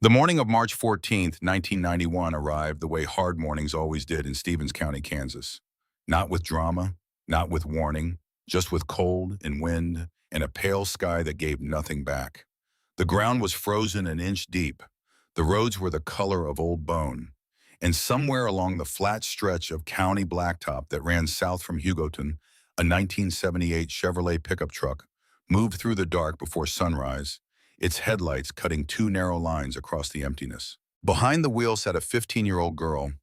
The morning of March 14th, 1991 arrived the way hard mornings always did in Stevens County, Kansas. Not with drama, not with warning, just with cold and wind and a pale sky that gave nothing back. The ground was frozen an inch deep. The roads were the color of old bone. And somewhere along the flat stretch of county blacktop that ran south from Hugoton, a 1978 Chevrolet pickup truck moved through the dark before sunrise, its headlights cutting two narrow lines across the emptiness. Behind the wheel sat a 15-year-old girl.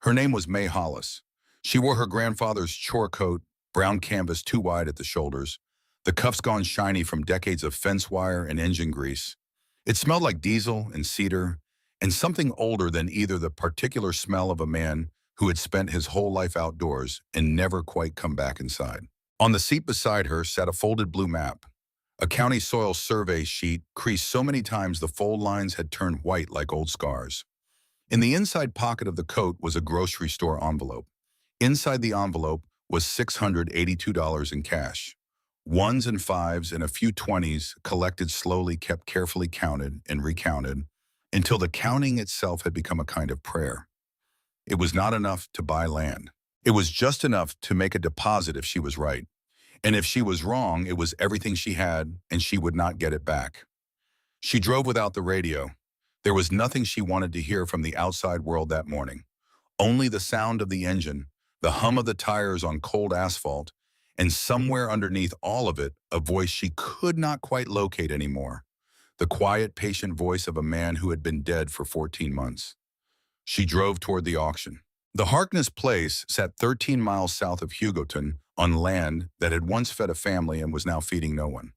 Her name was May Hollis. She wore her grandfather's chore coat, brown canvas too wide at the shoulders, the cuffs gone shiny from decades of fence wire and engine grease. It smelled like diesel and cedar, and something older than either, the particular smell of a man who had spent his whole life outdoors and never quite come back inside. On the seat beside her sat a folded blue map, a county soil survey sheet creased so many times the fold lines had turned white like old scars. In the inside pocket of the coat was a grocery store envelope. Inside the envelope was $682 in cash. Ones and fives and a few 20s collected slowly, kept carefully counted and recounted until the counting itself had become a kind of prayer. It was not enough to buy land. It was just enough to make a deposit if she was right. And if she was wrong, it was everything she had, and she would not get it back. She drove without the radio. There was nothing she wanted to hear from the outside world that morning. Only the sound of the engine, the hum of the tires on cold asphalt, and somewhere underneath all of it, a voice she could not quite locate anymore. The quiet, patient voice of a man who had been dead for 14 months. She drove toward the auction. The Harkness place sat 13 miles south of Hugoton on land that had once fed a family and was now feeding no one.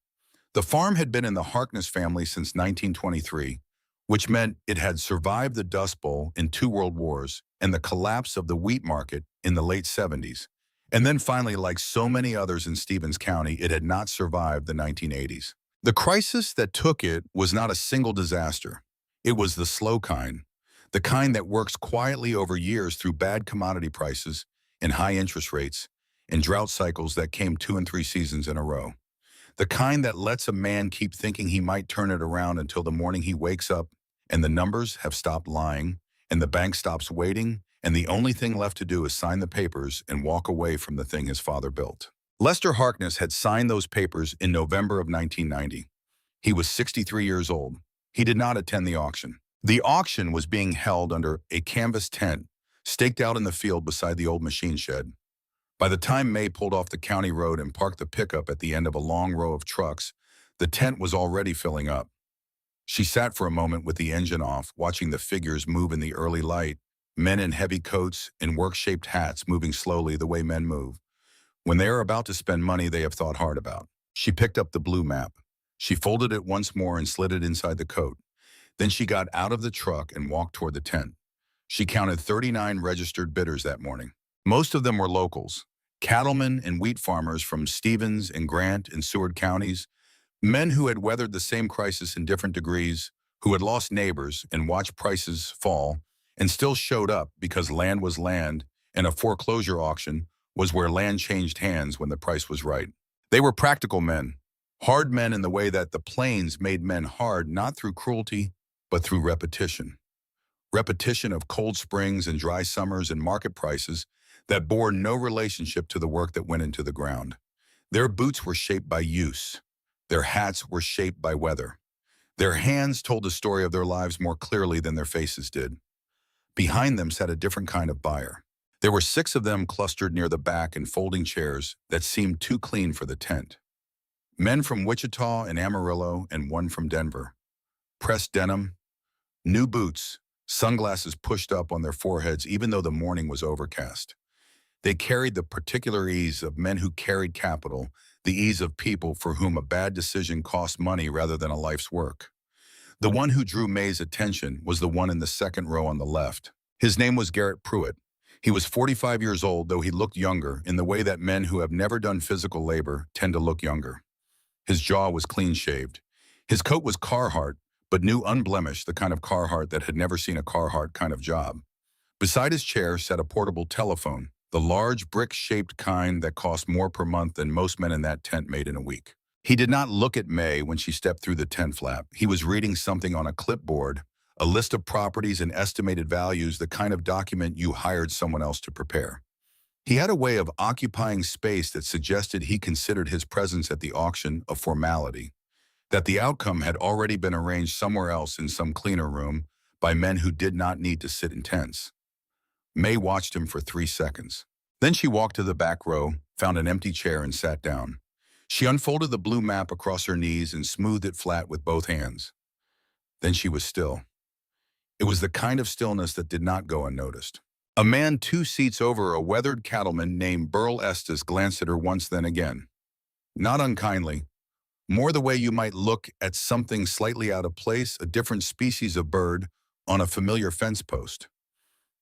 The farm had been in the Harkness family since 1923, which meant it had survived the Dust Bowl in 2 world wars and the collapse of the wheat market in the late 70s. And then finally, like so many others in Stevens County, it had not survived the 1980s. The crisis that took it was not a single disaster. It was the slow kind, the kind that works quietly over years through bad commodity prices and high interest rates and drought cycles that came 2 and 3 seasons in a row. The kind that lets a man keep thinking he might turn it around until the morning he wakes up and the numbers have stopped lying and the bank stops waiting and the only thing left to do is sign the papers and walk away from the thing his father built. Lester Harkness had signed those papers in November of 1990. He was 63 years old. He did not attend the auction. The auction was being held under a canvas tent staked out in the field beside the old machine shed. By the time May pulled off the county road and parked the pickup at the end of a long row of trucks, the tent was already filling up. She sat for a moment with the engine off, watching the figures move in the early light, men in heavy coats and work-shaped hats moving slowly the way men move. When they are about to spend money they have thought hard about. She picked up the blue map. She folded it once more and slid it inside the coat. Then she got out of the truck and walked toward the tent. She counted 39 registered bidders that morning. Most of them were locals, cattlemen and wheat farmers from Stevens and Grant and Seward counties, men who had weathered the same crisis in different degrees, who had lost neighbors and watched prices fall, and still showed up because land was land and a foreclosure auction was where land changed hands when the price was right. They were practical men, hard men in the way that the plains made men hard not through cruelty, but through repetition. Repetition of cold springs and dry summers and market prices that bore no relationship to the work that went into the ground. Their boots were shaped by use. Their hats were shaped by weather. Their hands told the story of their lives more clearly than their faces did. Behind them sat a different kind of buyer. There were 6 of them clustered near the back in folding chairs that seemed too clean for the tent. Men from Wichita and Amarillo and one from Denver. Pressed denim, new boots, sunglasses pushed up on their foreheads even though the morning was overcast. They carried the particular ease of men who carried capital, the ease of people for whom a bad decision cost money rather than a life's work. The one who drew May's attention was the one in the second row on the left. His name was Garrett Pruitt. He was 45 years old, though he looked younger in the way that men who have never done physical labor tend to look younger. His jaw was clean-shaved. His coat was Carhartt, but new unblemished, the kind of Carhartt that had never seen a Carhartt kind of job. Beside his chair sat a portable telephone, the large brick-shaped kind that cost more per month than most men in that tent made in a week. He did not look at May when she stepped through the tent flap. He was reading something on a clipboard, A list of properties and estimated values, the kind of document you hired someone else to prepare. He had a way of occupying space that suggested he considered his presence at the auction a formality, that the outcome had already been arranged somewhere else in some cleaner room by men who did not need to sit in tents. May watched him for 3 seconds. Then she walked to the back row, found an empty chair, and sat down. She unfolded the blue map across her knees and smoothed it flat with both hands. Then she was still. It was the kind of stillness that did not go unnoticed. A man 2 seats over, a weathered cattleman named Burl Estes, glanced at her once, then again. Not unkindly, more the way you might look at something slightly out of place, a different species of bird, on a familiar fence post.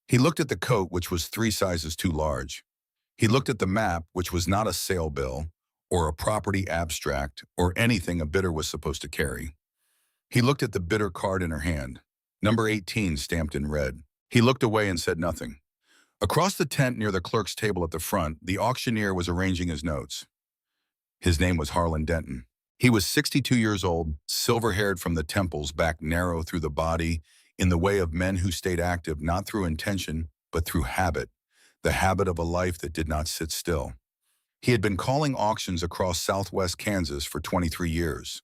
He looked at the coat, which was 3 sizes too large. He looked at the map, which was not a sale bill, or a property abstract, or anything a bidder was supposed to carry. He looked at the bidder card in her hand, number 18 stamped in red. He looked away and said nothing. Across the tent near the clerk's table at the front, the auctioneer was arranging his notes. His name was Harlan Denton. He was 62 years old, silver-haired from the temples, back narrow through the body, in the way of men who stayed active not through intention, but through habit, the habit of a life that did not sit still. He had been calling auctions across southwest Kansas for 23 years.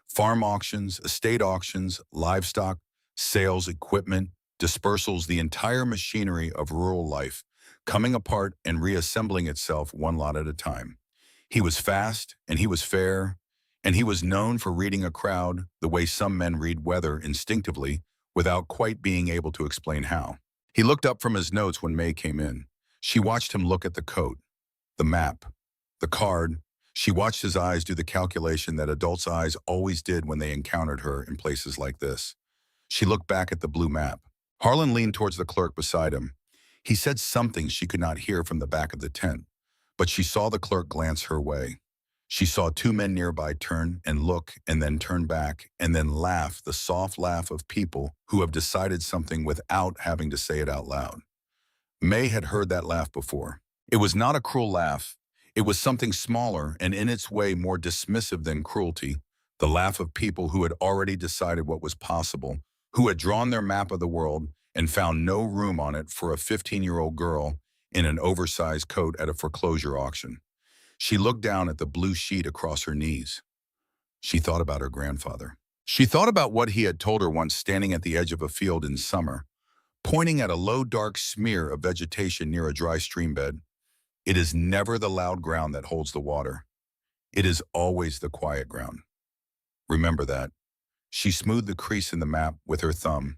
Farm auctions, estate auctions, livestock, sales, equipment, dispersals, the entire machinery of rural life, coming apart and reassembling itself one lot at a time. He was fast, and he was fair, and he was known for reading a crowd the way some men read weather, instinctively, without quite being able to explain how. He looked up from his notes when May came in. She watched him look at the coat, the map, the card. She watched his eyes do the calculation that adults' eyes always did when they encountered her in places like this. She looked back at the blue map. Harlan leaned towards the clerk beside him. He said something she could not hear from the back of the tent, but she saw the clerk glance her way. She saw 2 men nearby turn and look and then turn back and then laugh, the soft laugh of people who have decided something without having to say it out loud. May had heard that laugh before. It was not a cruel laugh. It was something smaller and in its way more dismissive than cruelty, the laugh of people who had already decided what was possible, who had drawn their map of the world and found no room on it for a 15-year-old girl in an oversized coat at a foreclosure auction. She looked down at the blue sheet across her knees. She thought about her grandfather. She thought about what he had told her once, standing at the edge of a field in summer, pointing at a low, dark smear of vegetation near a dry stream bed. It is never the loud ground that holds the water. It is always the quiet ground. Remember that. She smoothed the crease in the map with her thumb.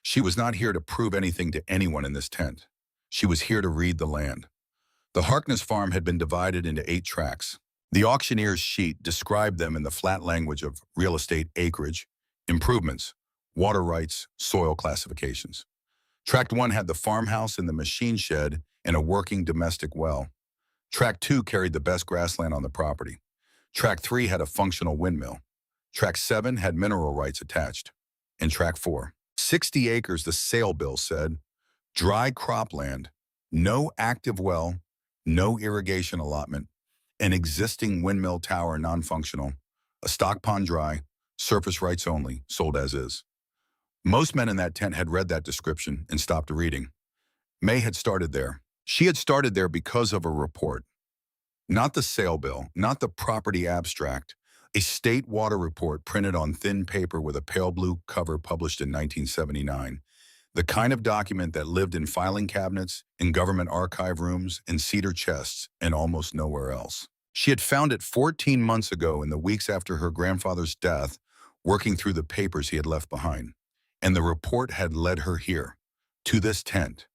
She was not here to prove anything to anyone in this tent. She was here to read the land. The Harkness farm had been divided into 8 tracts. The auctioneer's sheet described them in the flat language of real estate acreage, improvements, water rights, soil classifications. Tract 1 had the farmhouse and the machine shed and a working domestic well. Tract 2 carried the best grassland on the property. Tract 3 had a functional windmill. Tract 7 had mineral rights attached. And Tract 4, 60 acres, the sale bill said, dry cropland, no active well, no irrigation allotment, an existing windmill tower non-functional, a stock pond dry, surface rights only, sold as is. Most men in that tent had read that description and stopped reading. May had started there. She had started there because of a report. Not the sale bill, not the property abstract, a state water report printed on thin paper with a pale blue cover, published in 1979. The kind of document that lived in filing cabinets, in government archive rooms, in cedar chests, and almost nowhere else. She had found it 14 months ago, in the weeks after her grandfather's death, working through the papers he had left behind. And the report had led her here, to this tent,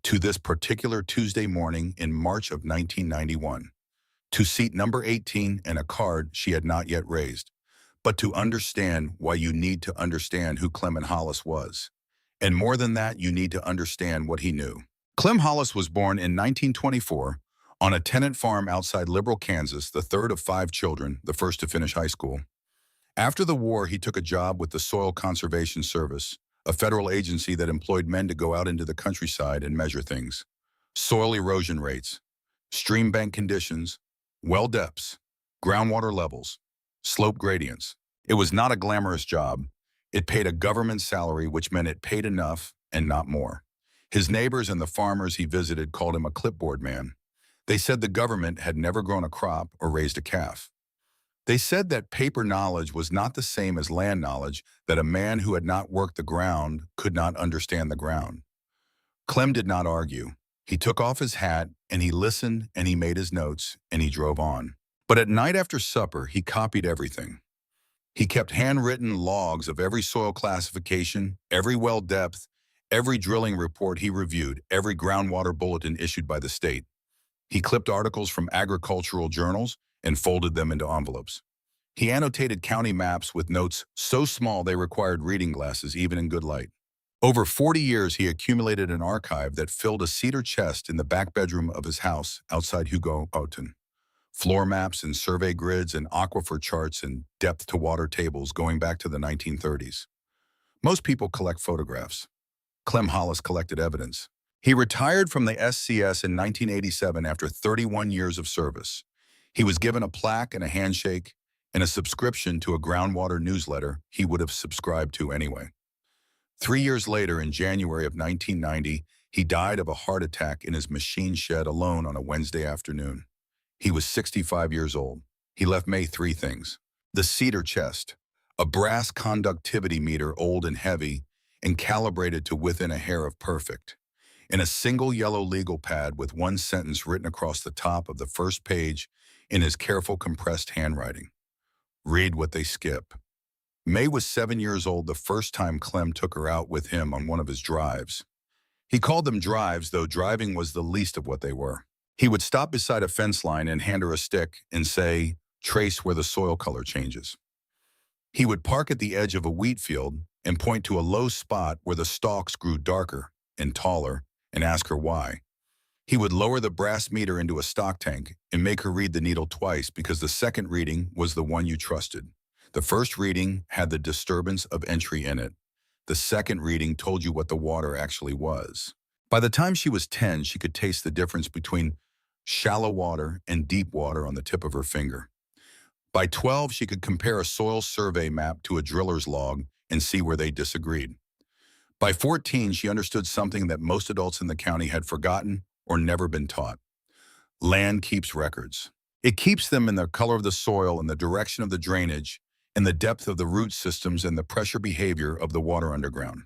to this particular Tuesday morning in March of 1991, to seat number 18 and a card she had not yet raised, but to understand why you need to understand who Clement Hollis was. And more than that, you need to understand what he knew. Clem Hollis was born in 1924 on a tenant farm outside Liberal, Kansas, the third of 5 children, the first to finish high school. After the war, he took a job with the Soil Conservation Service, a federal agency that employed men to go out into the countryside and measure things. Soil erosion rates, stream bank conditions, well depths, groundwater levels, slope gradients. It was not a glamorous job. It paid a government salary, which meant it paid enough and not more. His neighbors and the farmers he visited called him a clipboard man. They said the government had never grown a crop or raised a calf. They said that paper knowledge was not the same as land knowledge, that a man who had not worked the ground could not understand the ground. Clem did not argue. He took off his hat, and he listened, and he made his notes, and he drove on. But at night after supper, he copied everything. He kept handwritten logs of every soil classification, every well depth, every drilling report he reviewed, every groundwater bulletin issued by the state. He clipped articles from agricultural journals and folded them into envelopes. He annotated county maps with notes so small they required reading glasses even in good light. Over 40 years, he accumulated an archive that filled a cedar chest in the back bedroom of his house outside Hugo-Auton. Floor maps and survey grids and aquifer charts and depth-to-water tables going back to the 1930s. Most people collect photographs. Clem Hollis collected evidence. He retired from the SCS in 1987 after 31 years of service. He was given a plaque and a handshake and a subscription to a groundwater newsletter he would have subscribed to anyway. 3 years later, in January of 1990, he died of a heart attack in his machine shed alone on a Wednesday afternoon. He was 65 years old. He left May 3 things: the cedar chest, a brass conductivity meter old and heavy and calibrated to within a hair of perfect, and a single yellow legal pad with one sentence written across the top of the first page in his careful compressed handwriting. Read what they skip. May was 7 years old the first time Clem took her out with him on one of his drives. He called them drives, though driving was the least of what they were. He would stop beside a fence line and hand her a stick and say, "Trace where the soil color changes." He would park at the edge of a wheat field and point to a low spot where the stalks grew darker and taller and ask her why. He would lower the brass meter into a stock tank and make her read the needle twice because the second reading was the one you trusted. The first reading had the disturbance of entry in it. The second reading told you what the water actually was. By the time she was 10, she could taste the difference between shallow water and deep water on the tip of her finger. By 12, she could compare a soil survey map to a driller's log and see where they disagreed. By 14, she understood something that most adults in the county had forgotten or never been taught. Land keeps records. It keeps them in the color of the soil and the direction of the drainage and the depth of the root systems and the pressure behavior of the water underground.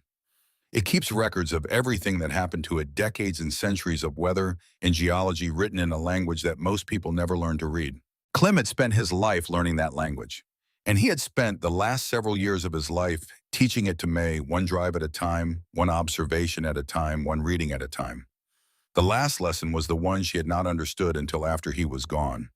It keeps records of everything that happened to it, decades and centuries of weather and geology written in a language that most people never learned to read. Clem had spent his life learning that language, and he had spent the last several years of his life teaching it to May, one drive at a time, one observation at a time, one reading at a time. The last lesson was the one she had not understood until after he was gone.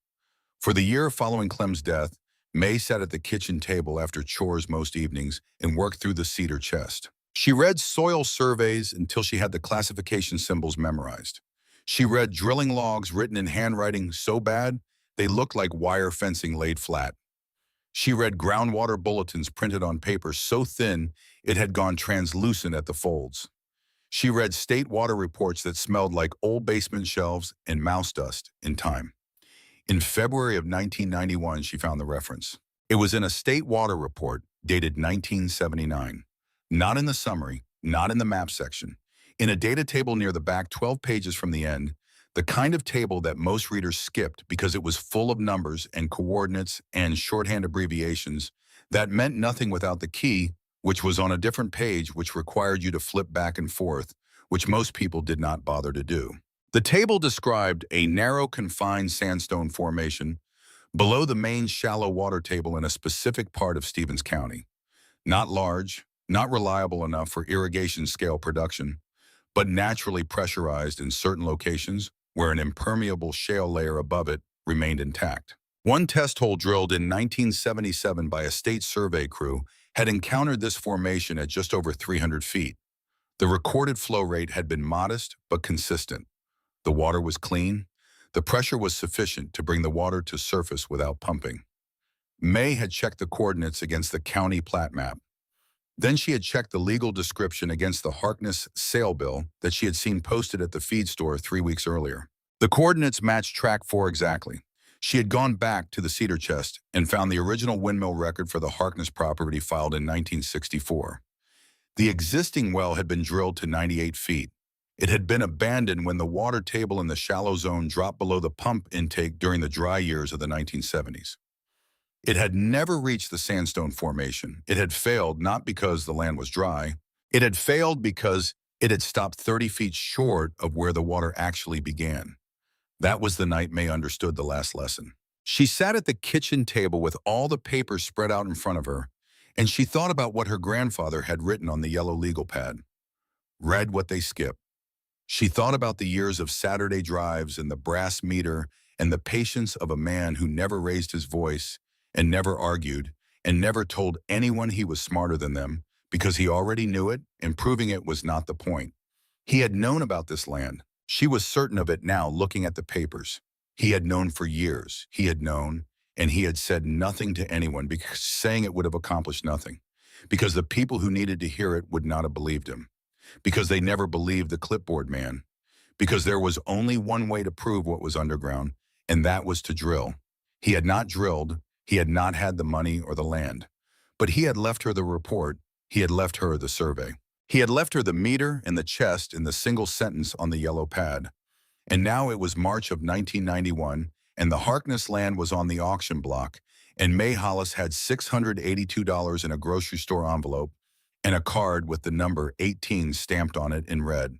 For the year following Clem's death, May sat at the kitchen table after chores most evenings and worked through the cedar chest. She read soil surveys until she had the classification symbols memorized. She read drilling logs written in handwriting so bad they looked like wire fencing laid flat. She read groundwater bulletins printed on paper so thin it had gone translucent at the folds. She read state water reports that smelled like old basement shelves and mouse dust in time. In February of 1991, she found the reference. It was in a state water report dated 1979. Not in the summary, not in the map section. In a data table near the back, 12 pages from the end, the kind of table that most readers skipped because it was full of numbers and coordinates and shorthand abbreviations that meant nothing without the key, which was on a different page, which required you to flip back and forth, which most people did not bother to do. The table described a narrow, confined sandstone formation below the main shallow water table in a specific part of Stevens County. Not large, not reliable enough for irrigation scale production, but naturally pressurized in certain locations where an impermeable shale layer above it remained intact. One test hole drilled in 1977 by a state survey crew had encountered this formation at just over 300 feet. The recorded flow rate had been modest but consistent. The water was clean. The pressure was sufficient to bring the water to surface without pumping. May had checked the coordinates against the county plat map. Then she had checked the legal description against the Harkness sale bill that she had seen posted at the feed store 3 weeks earlier. The coordinates matched track 4 exactly. She had gone back to the cedar chest and found the original windmill record for the Harkness property filed in 1964. The existing well had been drilled to 98 feet. It had been abandoned when the water table in the shallow zone dropped below the pump intake during the dry years of the 1970s. It had never reached the sandstone formation. It had failed not because the land was dry. It had failed because it had stopped 30 feet short of where the water actually began. That was the night May understood the last lesson. She sat at the kitchen table with all the papers spread out in front of her, and she thought about what her grandfather had written on the yellow legal pad. Read what they skipped. She thought about the years of Saturday drives and the brass meter and the patience of a man who never raised his voice and never argued and never told anyone he was smarter than them because he already knew it and proving it was not the point. He had known about this land. She was certain of it now looking at the papers. He had known for years. He had known, and he had said nothing to anyone because saying it would have accomplished nothing. Because the people who needed to hear it would not have believed him. Because they never believed the clipboard man. Because there was only one way to prove what was underground, and that was to drill. He had not drilled. He had not had the money or the land. But he had left her the report. He had left her the survey. He had left her the meter and the chest in the single sentence on the yellow pad. And now it was March of 1991, and the Harkness land was on the auction block, and May Hollis had $682 in a grocery store envelope and a card with the number 18 stamped on it in red.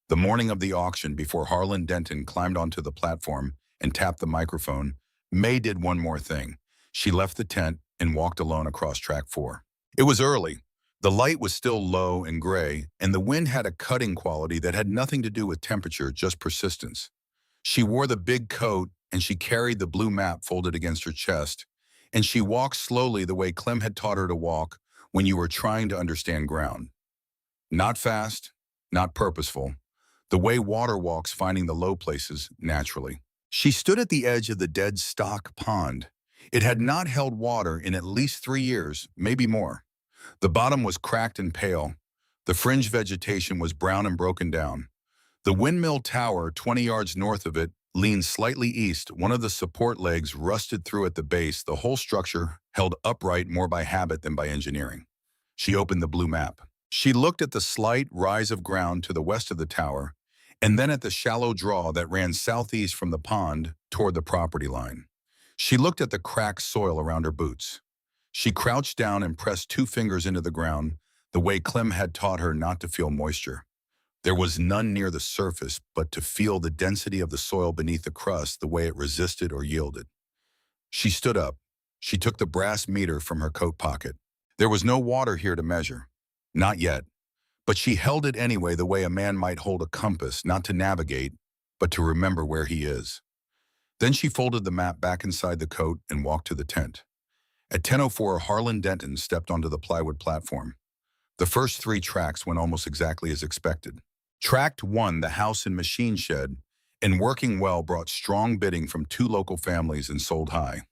The morning of the auction, before Harlan Denton climbed onto the platform and tapped the microphone, May did one more thing. She left the tent and walked alone across track 4. It was early. The light was still low and gray, and the wind had a cutting quality that had nothing to do with temperature, just persistence. She wore the big coat, and she carried the blue map folded against her chest, and she walked slowly the way Clem had taught her to walk when you were trying to understand ground. Not fast, not purposeful, the way water walks finding the low places naturally. She stood at the edge of the dead stock pond. It had not held water in at least 3 years, maybe more. The bottom was cracked and pale. The fringe vegetation was brown and broken down. The windmill tower, 20 yards north of it, leaned slightly east. One of the support legs rusted through at the base, the whole structure held upright more by habit than by engineering. She opened the blue map. She looked at the slight rise of ground to the west of the tower, and then at the shallow draw that ran southeast from the pond toward the property line. She looked at the cracked soil around her boots. She crouched down and pressed 2 fingers into the ground, the way Clem had taught her not to feel moisture. There was none near the surface, but to feel the density of the soil beneath the crust, the way it resisted or yielded. She stood up. She took the brass meter from her coat pocket. There was no water here to measure. Not yet. But she held it anyway, the way a man might hold a compass, not to navigate, but to remember where he is. Then she folded the map back inside the coat and walked to the tent. At 10:04, Harlan Denton stepped onto the plywood platform. The first 3 tracks went almost exactly as expected. Track 1, the house and machine shed, and working well, brought strong bidding from 2 local families and sold high.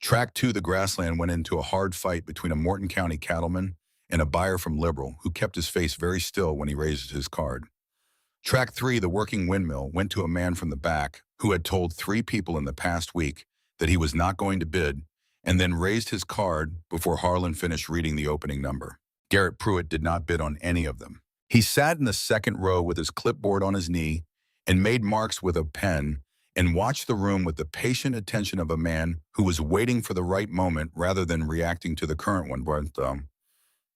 Track 2, the grassland, went into a hard fight between a Morton County cattleman and a buyer from Liberal who kept his face very still when he raised his card. Track 3, the working windmill, went to a man from the back who had told 3 people in the past week that he was not going to bid, and then raised his card before Harlan finished reading the opening number. Garrett Pruitt did not bid on any of them. He sat in the second row with his clipboard on his knee and made marks with a pen and watched the room with the patient attention of a man who was waiting for the right moment rather than reacting to the current one. But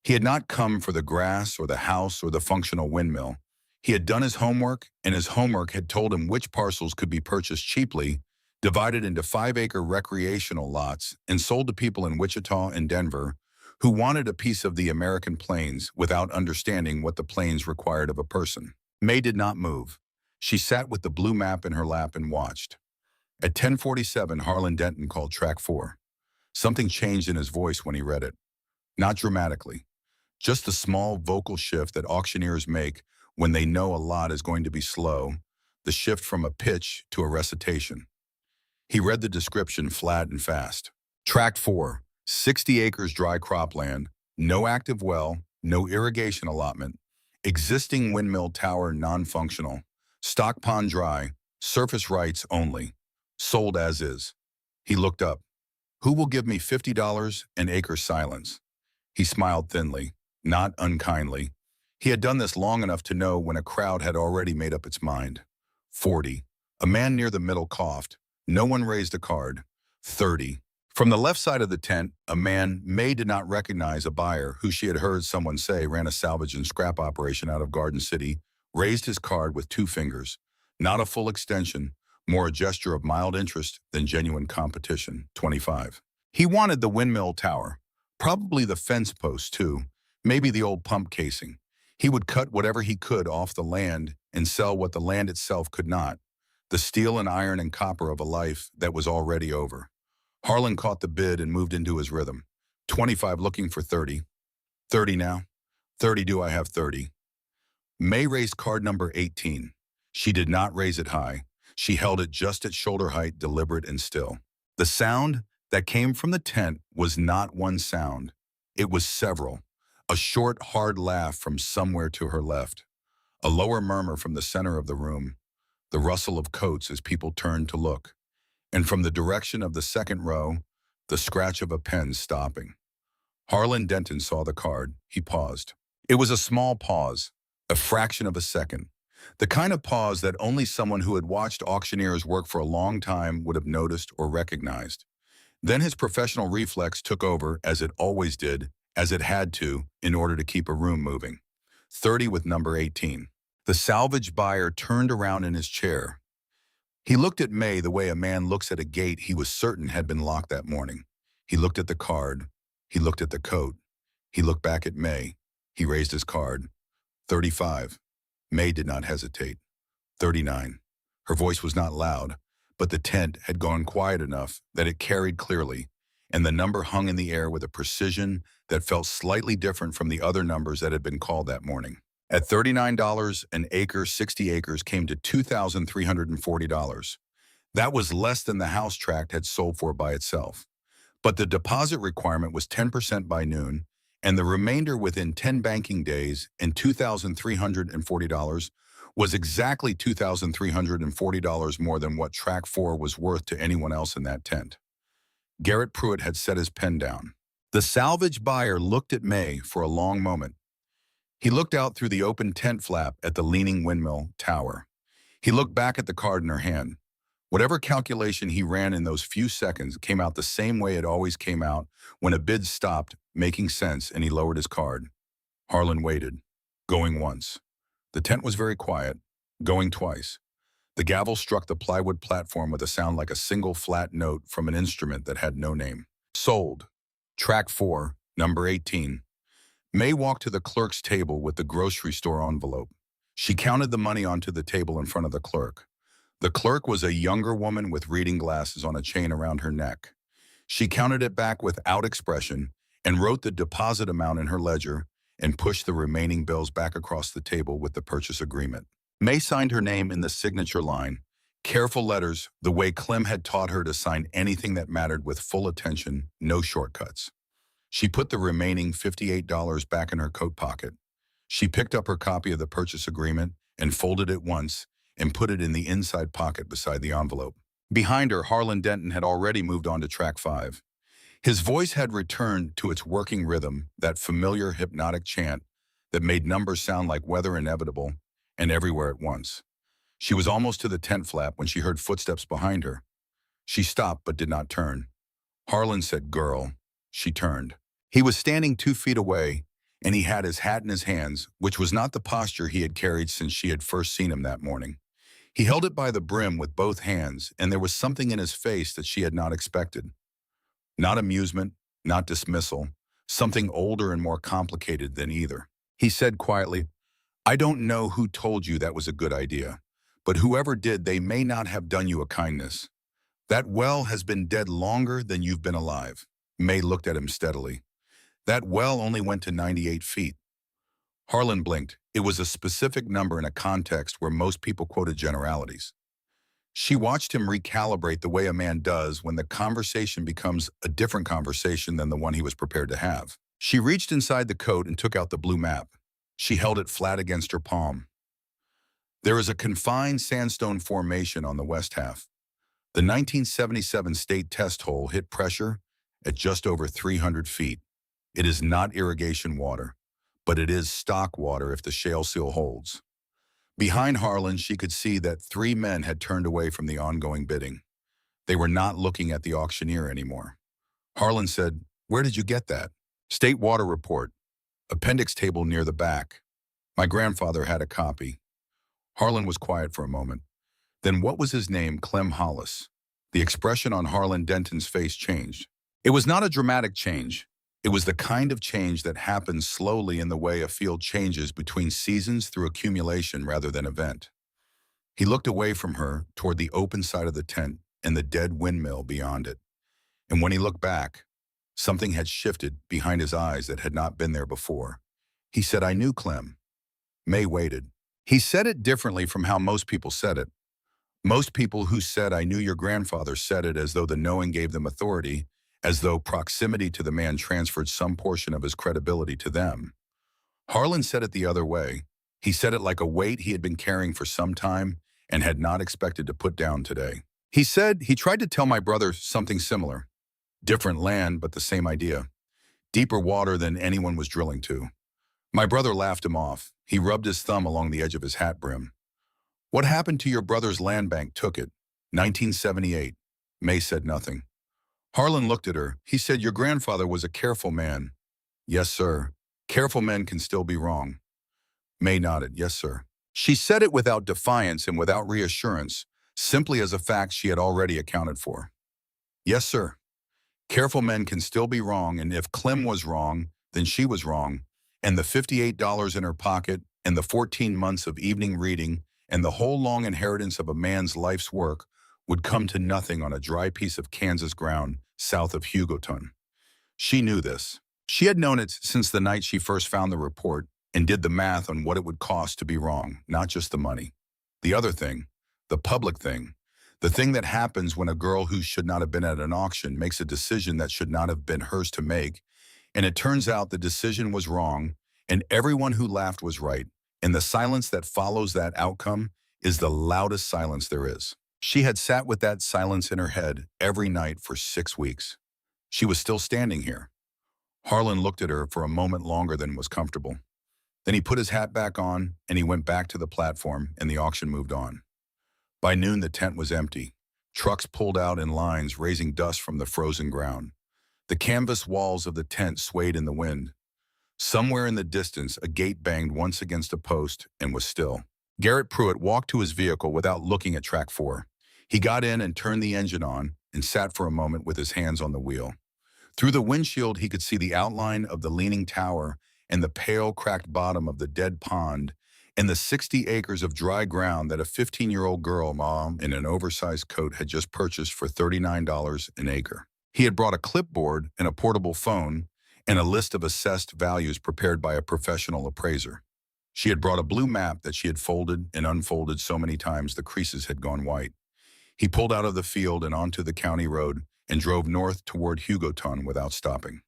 he had not come for the grass or the house or the functional windmill. He had done his homework, and his homework had told him which parcels could be purchased cheaply, divided into 5-acre recreational lots, and sold to people in Wichita and Denver who wanted a piece of the American plains without understanding what the plains required of a person. May did not move. She sat with the blue map in her lap and watched. At 10:47, Harlan Denton called track 4. Something changed in his voice when he read it. Not dramatically, just the small vocal shift that auctioneers make when they know a lot is going to be slow, the shift from a pitch to a recitation. He read the description flat and fast. Tract 4, 60 acres dry cropland, no active well, no irrigation allotment, existing windmill tower non-functional, stock pond dry, surface rights only, sold as is. He looked up. Who will give me $50? An acre silence. He smiled thinly, not unkindly. He had done this long enough to know when a crowd had already made up its mind. 40. A man near the middle coughed. No one raised a card. 30. From the left side of the tent, a man May did not recognize, a buyer who she had heard someone say ran a salvage and scrap operation out of Garden City, raised his card with 2 fingers. Not a full extension, more a gesture of mild interest than genuine competition. 25. He wanted the windmill tower. Probably the fence post, too. Maybe the old pump casing. He would cut whatever he could off the land and sell what the land itself could not. The steel and iron and copper of a life that was already over. Harlan caught the bid and moved into his rhythm. 25 looking for 30. 30 now. 30 do I have 30? May raised card number 18. She did not raise it high. She held it just at shoulder height, deliberate and still. The sound that came from the tent was not one sound. It was several. A short, hard laugh from somewhere to her left. A lower murmur from the center of the room. The rustle of coats as people turned to look. And from the direction of the second row, the scratch of a pen stopping. Harlan Denton saw the card. He paused. It was a small pause, a fraction of a second. The kind of pause that only someone who had watched auctioneers work for a long time would have noticed or recognized. Then his professional reflex took over, as it always did, as it had to, in order to keep a room moving. 30 with number 18. The salvage buyer turned around in his chair. He looked at May the way a man looks at a gate he was certain had been locked that morning. He looked at the card. He looked at the coat. He looked back at May. He raised his card. 35. May did not hesitate. 39. Her voice was not loud, but the tent had gone quiet enough that it carried clearly, and the number hung in the air with a precision that felt slightly different from the other numbers that had been called that morning. At $39 an acre, 60 acres came to $2,340. That was less than the house tract had sold for by itself. But the deposit requirement was 10% by noon, and the remainder within 10 banking days, and $2,340 was exactly $2,340 more than what Track 4 was worth to anyone else in that tent. Garrett Pruitt had set his pen down. The salvage buyer looked at May for a long moment. He looked out through the open tent flap at the leaning windmill tower. He looked back at the card in her hand. Whatever calculation he ran in those few seconds came out the same way it always came out when a bid stopped making sense and he lowered his card. Harlan waited, going once. The tent was very quiet, going twice. The gavel struck the plywood platform with a sound like a single flat note from an instrument that had no name. Sold. Track 4, number 18. May walked to the clerk's table with the grocery store envelope. She counted the money onto the table in front of the clerk. The clerk was a younger woman with reading glasses on a chain around her neck. She counted it back without expression and wrote the deposit amount in her ledger and pushed the remaining bills back across the table with the purchase agreement. May signed her name in the signature line, careful letters, the way Clem had taught her to sign anything that mattered with full attention, no shortcuts. She put the remaining $58 back in her coat pocket. She picked up her copy of the purchase agreement and folded it once and put it in the inside pocket beside the envelope. Behind her, Harlan Denton had already moved on to track 5. His voice had returned to its working rhythm, that familiar hypnotic chant that made numbers sound like weather inevitable and everywhere at once. She was almost to the tent flap when she heard footsteps behind her. She stopped but did not turn. Harlan said, "Girl." She turned. He was standing 2 feet away, and he had his hat in his hands, which was not the posture he had carried since she had first seen him that morning. He held it by the brim with both hands, and there was something in his face that she had not expected. Not amusement, not dismissal, something older and more complicated than either. He said quietly, "I don't know who told you that was a good idea, but whoever did, they may not have done you a kindness. That well has been dead longer than you've been alive." May looked at him steadily. That well only went to 98 feet. Harlan blinked. It was a specific number in a context where most people quoted generalities. She watched him recalibrate the way a man does when the conversation becomes a different conversation than the one he was prepared to have. She reached inside the coat and took out the blue map. She held it flat against her palm. "There is a confined sandstone formation on the west half. The 1977 state test hole hit pressure at just over 300 feet. It is not irrigation water, but it is stock water if the shale seal holds. Behind Harlan, she could see that 3 men had turned away from the ongoing bidding. They were not looking at the auctioneer anymore. Harlan said, "Where did you get that?" "State water report. Appendix table near the back. My grandfather had a copy." Harlan was quiet for a moment. "Then what was his name, Clem Hollis?" The expression on Harlan Denton's face changed. It was not a dramatic change. It was the kind of change that happens slowly in the way a field changes between seasons through accumulation rather than event. He looked away from her toward the open side of the tent and the dead windmill beyond it. And when he looked back, something had shifted behind his eyes that had not been there before. He said, "I knew Clem." May waited. He said it differently from how most people said it. Most people who said, "I knew your grandfather," said it as though the knowing gave them authority, as though proximity to the man transferred some portion of his credibility to them. Harlan said it the other way. He said it like a weight he had been carrying for some time and had not expected to put down today. He said, "He tried to tell my brother something similar. Different land, but the same idea. Deeper water than anyone was drilling to." My brother laughed him off. He rubbed his thumb along the edge of his hat brim. "What happened to your brother's land bank took it?" 1978. May said nothing. Harlan looked at her. He said, "Your grandfather was a careful man." "Yes, sir. Careful men can still be wrong." May nodded. "Yes, sir." She said it without defiance and without reassurance, simply as a fact she had already accounted for. "Yes, sir. Careful men can still be wrong, and if Clem was wrong, then she was wrong, and the $58 in her pocket, and the 14 months of evening reading, and the whole long inheritance of a man's life's work would come to nothing on a dry piece of Kansas ground south of Hugoton. She knew this. She had known it since the night she first found the report and did the math on what it would cost to be wrong, not just the money. The other thing, the public thing, the thing that happens when a girl who should not have been at an auction makes a decision that should not have been hers to make, and it turns out the decision was wrong, and everyone who laughed was right, and the silence that follows that outcome is the loudest silence there is. She had sat with that silence in her head every night for 6 weeks. She was still standing here. Harlan looked at her for a moment longer than was comfortable. Then he put his hat back on, and he went back to the platform, and the auction moved on. By noon, the tent was empty. Trucks pulled out in lines, raising dust from the frozen ground. The canvas walls of the tent swayed in the wind. Somewhere in the distance, a gate banged once against a post and was still. Garrett Pruitt walked to his vehicle without looking at track 4. He got in and turned the engine on and sat for a moment with his hands on the wheel. Through the windshield, he could see the outline of the leaning tower and the pale, cracked bottom of the dead pond and the 60 acres of dry ground that a 15-year-old girl mom in an oversized coat had just purchased for $39 an acre. He had brought a clipboard and a portable phone and a list of assessed values prepared by a professional appraiser. She had brought a blue map that she had folded and unfolded so many times the creases had gone white. He pulled out of the field and onto the county road and drove north toward Hugoton without stopping.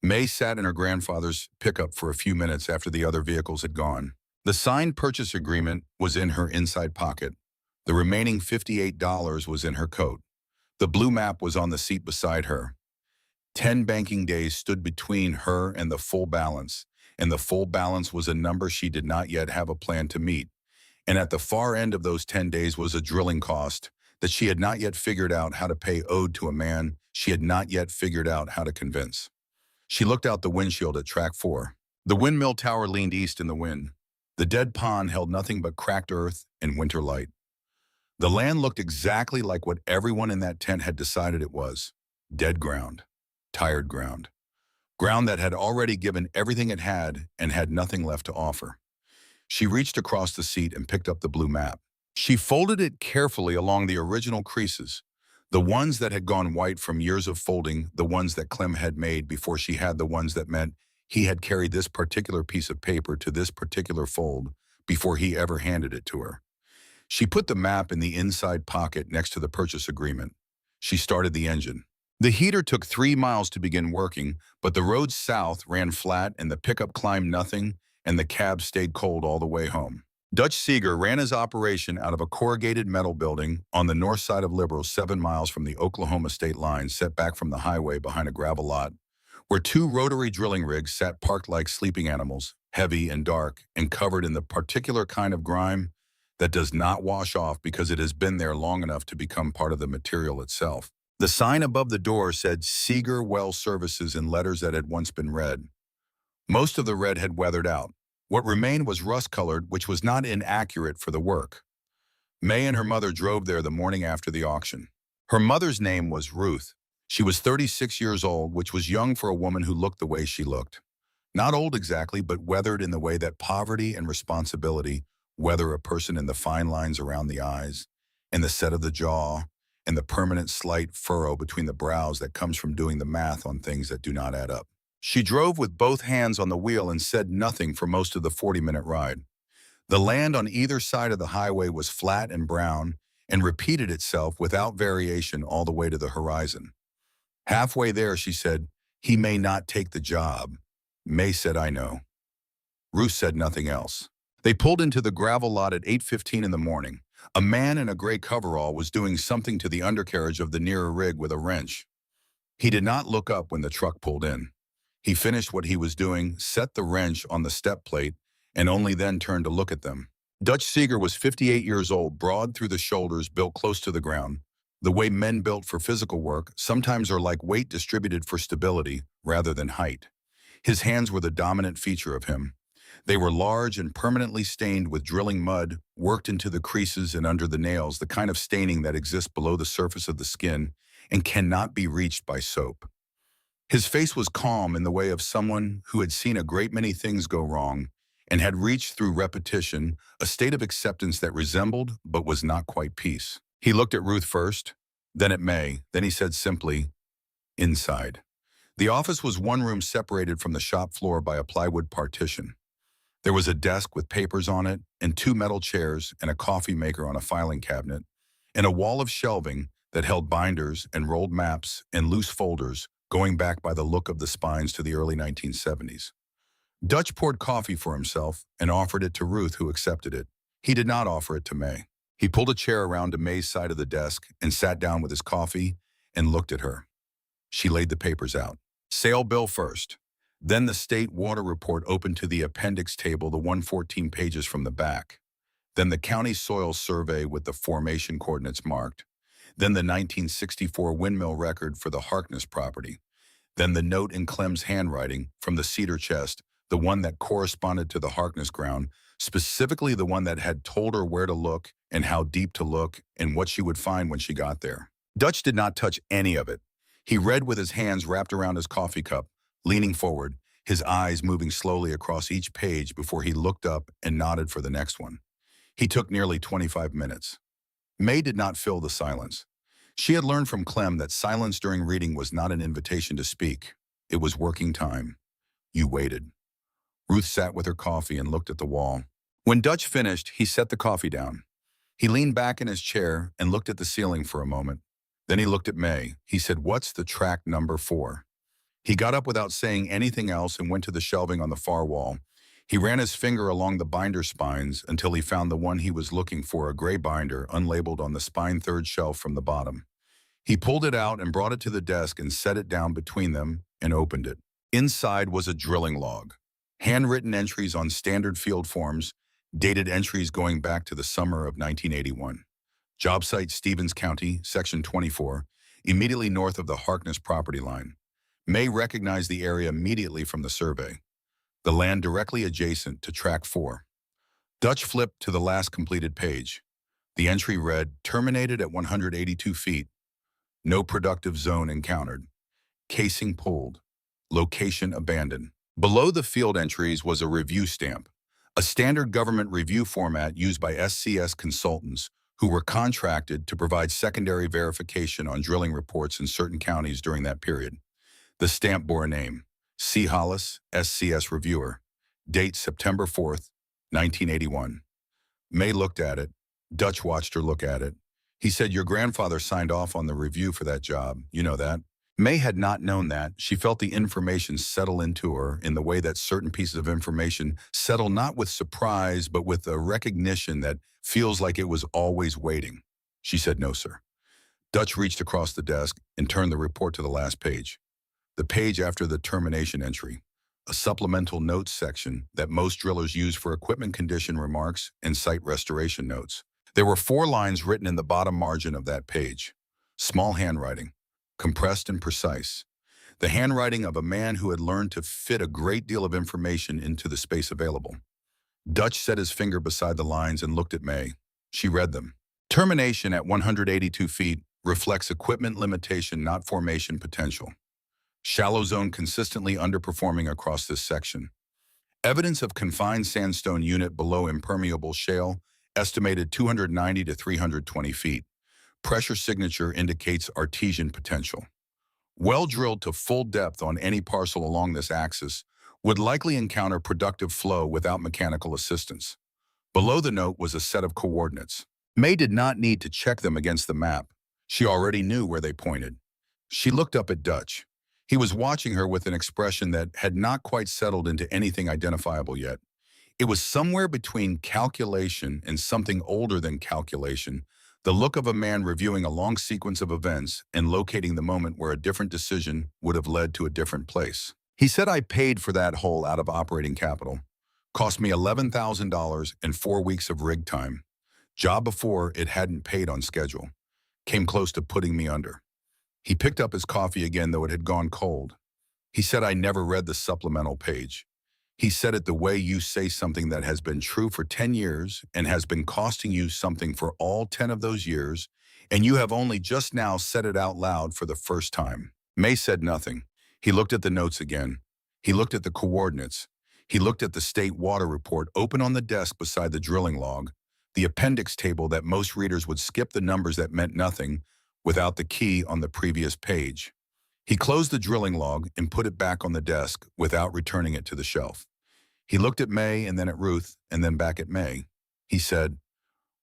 May sat in her grandfather's pickup for a few minutes after the other vehicles had gone. The signed purchase agreement was in her inside pocket. The remaining $58 was in her coat. The blue map was on the seat beside her. 10 banking days stood between her and the full balance, and the full balance was a number she did not yet have a plan to meet. And at the far end of those 10 days was a drilling cost that she had not yet figured out how to pay owed to a man she had not yet figured out how to convince. She looked out the windshield at track 4. The windmill tower leaned east in the wind. The dead pond held nothing but cracked earth and winter light. The land looked exactly like what everyone in that tent had decided it was. Dead ground. Tired ground. Ground that had already given everything it had and had nothing left to offer. She reached across the seat and picked up the blue map. She folded it carefully along the original creases, the ones that had gone white from years of folding, the ones that Clem had made before she had the ones that meant he had carried this particular piece of paper to this particular fold before he ever handed it to her. She put the map in the inside pocket next to the purchase agreement. She started the engine. The heater took 3 miles to begin working, but the road south ran flat and the pickup climbed nothing and the cab stayed cold all the way home. Dutch Seeger ran his operation out of a corrugated metal building on the north side of Liberal, 7 miles from the Oklahoma state line, set back from the highway behind a gravel lot, where two rotary drilling rigs sat parked like sleeping animals, heavy and dark, and covered in the particular kind of grime that does not wash off because it has been there long enough to become part of the material itself. The sign above the door said Seeger Well Services in letters that had once been red. Most of the red had weathered out. What remained was rust-colored, which was not inaccurate for the work. May and her mother drove there the morning after the auction. Her mother's name was Ruth. She was 36 years old, which was young for a woman who looked the way she looked. Not old exactly, but weathered in the way that poverty and responsibility weather a person, in the fine lines around the eyes, and the set of the jaw, and the permanent slight furrow between the brows that comes from doing the math on things that do not add up. She drove with both hands on the wheel and said nothing for most of the 40-minute ride. The land on either side of the highway was flat and brown and repeated itself without variation all the way to the horizon. Halfway there, she said, "He may not take the job." May said, "I know." Ruth said nothing else. They pulled into the gravel lot at 8:15 in the morning. A man in a gray coverall was doing something to the undercarriage of the nearer rig with a wrench. He did not look up when the truck pulled in. He finished what he was doing, set the wrench on the step plate, and only then turned to look at them. Dutch Seeger was 58 years old, broad through the shoulders, built close to the ground. The way men built for physical work sometimes are like weight distributed for stability rather than height. His hands were the dominant feature of him. They were large and permanently stained with drilling mud, worked into the creases and under the nails, the kind of staining that exists below the surface of the skin and cannot be reached by soap. His face was calm in the way of someone who had seen a great many things go wrong and had reached through repetition a state of acceptance that resembled but was not quite peace. He looked at Ruth first, then at May, then he said simply, "Inside." The office was one room separated from the shop floor by a plywood partition. There was a desk with papers on it and two metal chairs and a coffee maker on a filing cabinet, and a wall of shelving that held binders and rolled maps and loose folders going back by the look of the spines to the early 1970s. Dutch poured coffee for himself and offered it to Ruth, who accepted it. He did not offer it to May. He pulled a chair around to May's side of the desk and sat down with his coffee and looked at her. She laid the papers out. Sale bill first. Then the state water report opened to the appendix table, the 114 pages from the back. Then the county soil survey with the formation coordinates marked. Then the 1964 windmill record for the Harkness property. Then the note in Clem's handwriting from the cedar chest, the one that corresponded to the Harkness ground, specifically the one that had told her where to look and how deep to look and what she would find when she got there. Dutch did not touch any of it. He read with his hands wrapped around his coffee cup, leaning forward, his eyes moving slowly across each page before he looked up and nodded for the next one. He took nearly 25 minutes. May did not fill the silence. She had learned from Clem that silence during reading was not an invitation to speak. It was working time. You waited. Ruth sat with her coffee and looked at the wall. When Dutch finished, he set the coffee down. He leaned back in his chair and looked at the ceiling for a moment. Then he looked at May. He said, "What's the track number for?" He got up without saying anything else and went to the shelving on the far wall. He ran his finger along the binder spines until he found the one he was looking for, a gray binder, unlabeled, on the spine third shelf from the bottom. He pulled it out and brought it to the desk and set it down between them and opened it. Inside was a drilling log. Handwritten entries on standard field forms, dated entries going back to the summer of 1981. Job site Stevens County, Section 24, immediately north of the Harkness property line. May recognized the area immediately from the survey. The land directly adjacent to Track 4. Dutch flipped to the last completed page. The entry read, "Terminated at 182 feet. No productive zone encountered. Casing pulled. Location abandoned." Below the field entries was a review stamp, a standard government review format used by SCS consultants who were contracted to provide secondary verification on drilling reports in certain counties during that period. The stamp bore a name, C. Hollis, SCS Reviewer. Date September 4th, 1981. May looked at it. Dutch watched her look at it. He said, "Your grandfather signed off on the review for that job. You know that?" May had not known that. She felt the information settle into her in the way that certain pieces of information settle not with surprise, but with a recognition that feels like it was always waiting. She said, "No, sir." Dutch reached across the desk and turned the report to the last page, the page after the termination entry, a supplemental notes section that most drillers use for equipment condition remarks and site restoration notes. There were 4 lines written in the bottom margin of that page. Small handwriting, compressed and precise. The handwriting of a man who had learned to fit a great deal of information into the space available. Dutch set his finger beside the lines and looked at May. She read them. Termination at 182 feet reflects equipment limitation, not formation potential. Shallow zone consistently underperforming across this section. Evidence of confined sandstone unit below impermeable shale, estimated 290 to 320 feet. Pressure signature indicates artesian potential. Well drilled to full depth on any parcel along this axis would likely encounter productive flow without mechanical assistance. Below the note was a set of coordinates. May did not need to check them against the map. She already knew where they pointed. She looked up at Dutch. He was watching her with an expression that had not quite settled into anything identifiable yet. It was somewhere between calculation and something older than calculation, the look of a man reviewing a long sequence of events and locating the moment where a different decision would have led to a different place. He said, "I paid for that hole out of operating capital. Cost me $11,000 and 4 weeks of rig time. Job before it hadn't paid on schedule. Came close to putting me under." He picked up his coffee again, though it had gone cold. He said, "I never read the supplemental page." He said it the way you say something that has been true for 10 years and has been costing you something for all 10 of those years, and you have only just now said it out loud for the first time. May said nothing. He looked at the notes again. He looked at the coordinates. He looked at the state water report open on the desk beside the drilling log, the appendix table that most readers would skip the numbers that meant nothing without the key on the previous page. He closed the drilling log and put it back on the desk without returning it to the shelf. He looked at May and then at Ruth and then back at May. He said,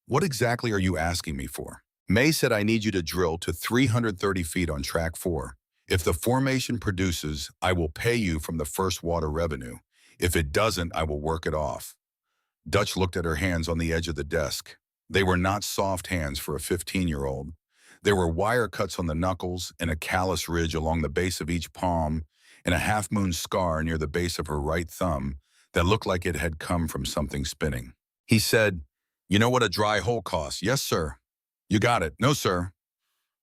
"What exactly are you asking me for?" May said, "I need you to drill to 330 feet on track 4. If the formation produces, I will pay you from the first water revenue. If it doesn't, I will work it off." Dutch looked at her hands on the edge of the desk. They were not soft hands for a 15-year-old. There were wire cuts on the knuckles and a callous ridge along the base of each palm and a half-moon scar near the base of her right thumb that looked like it had come from something spinning. He said, "You know what a dry hole costs?" "Yes, sir." "You got it." "No, sir."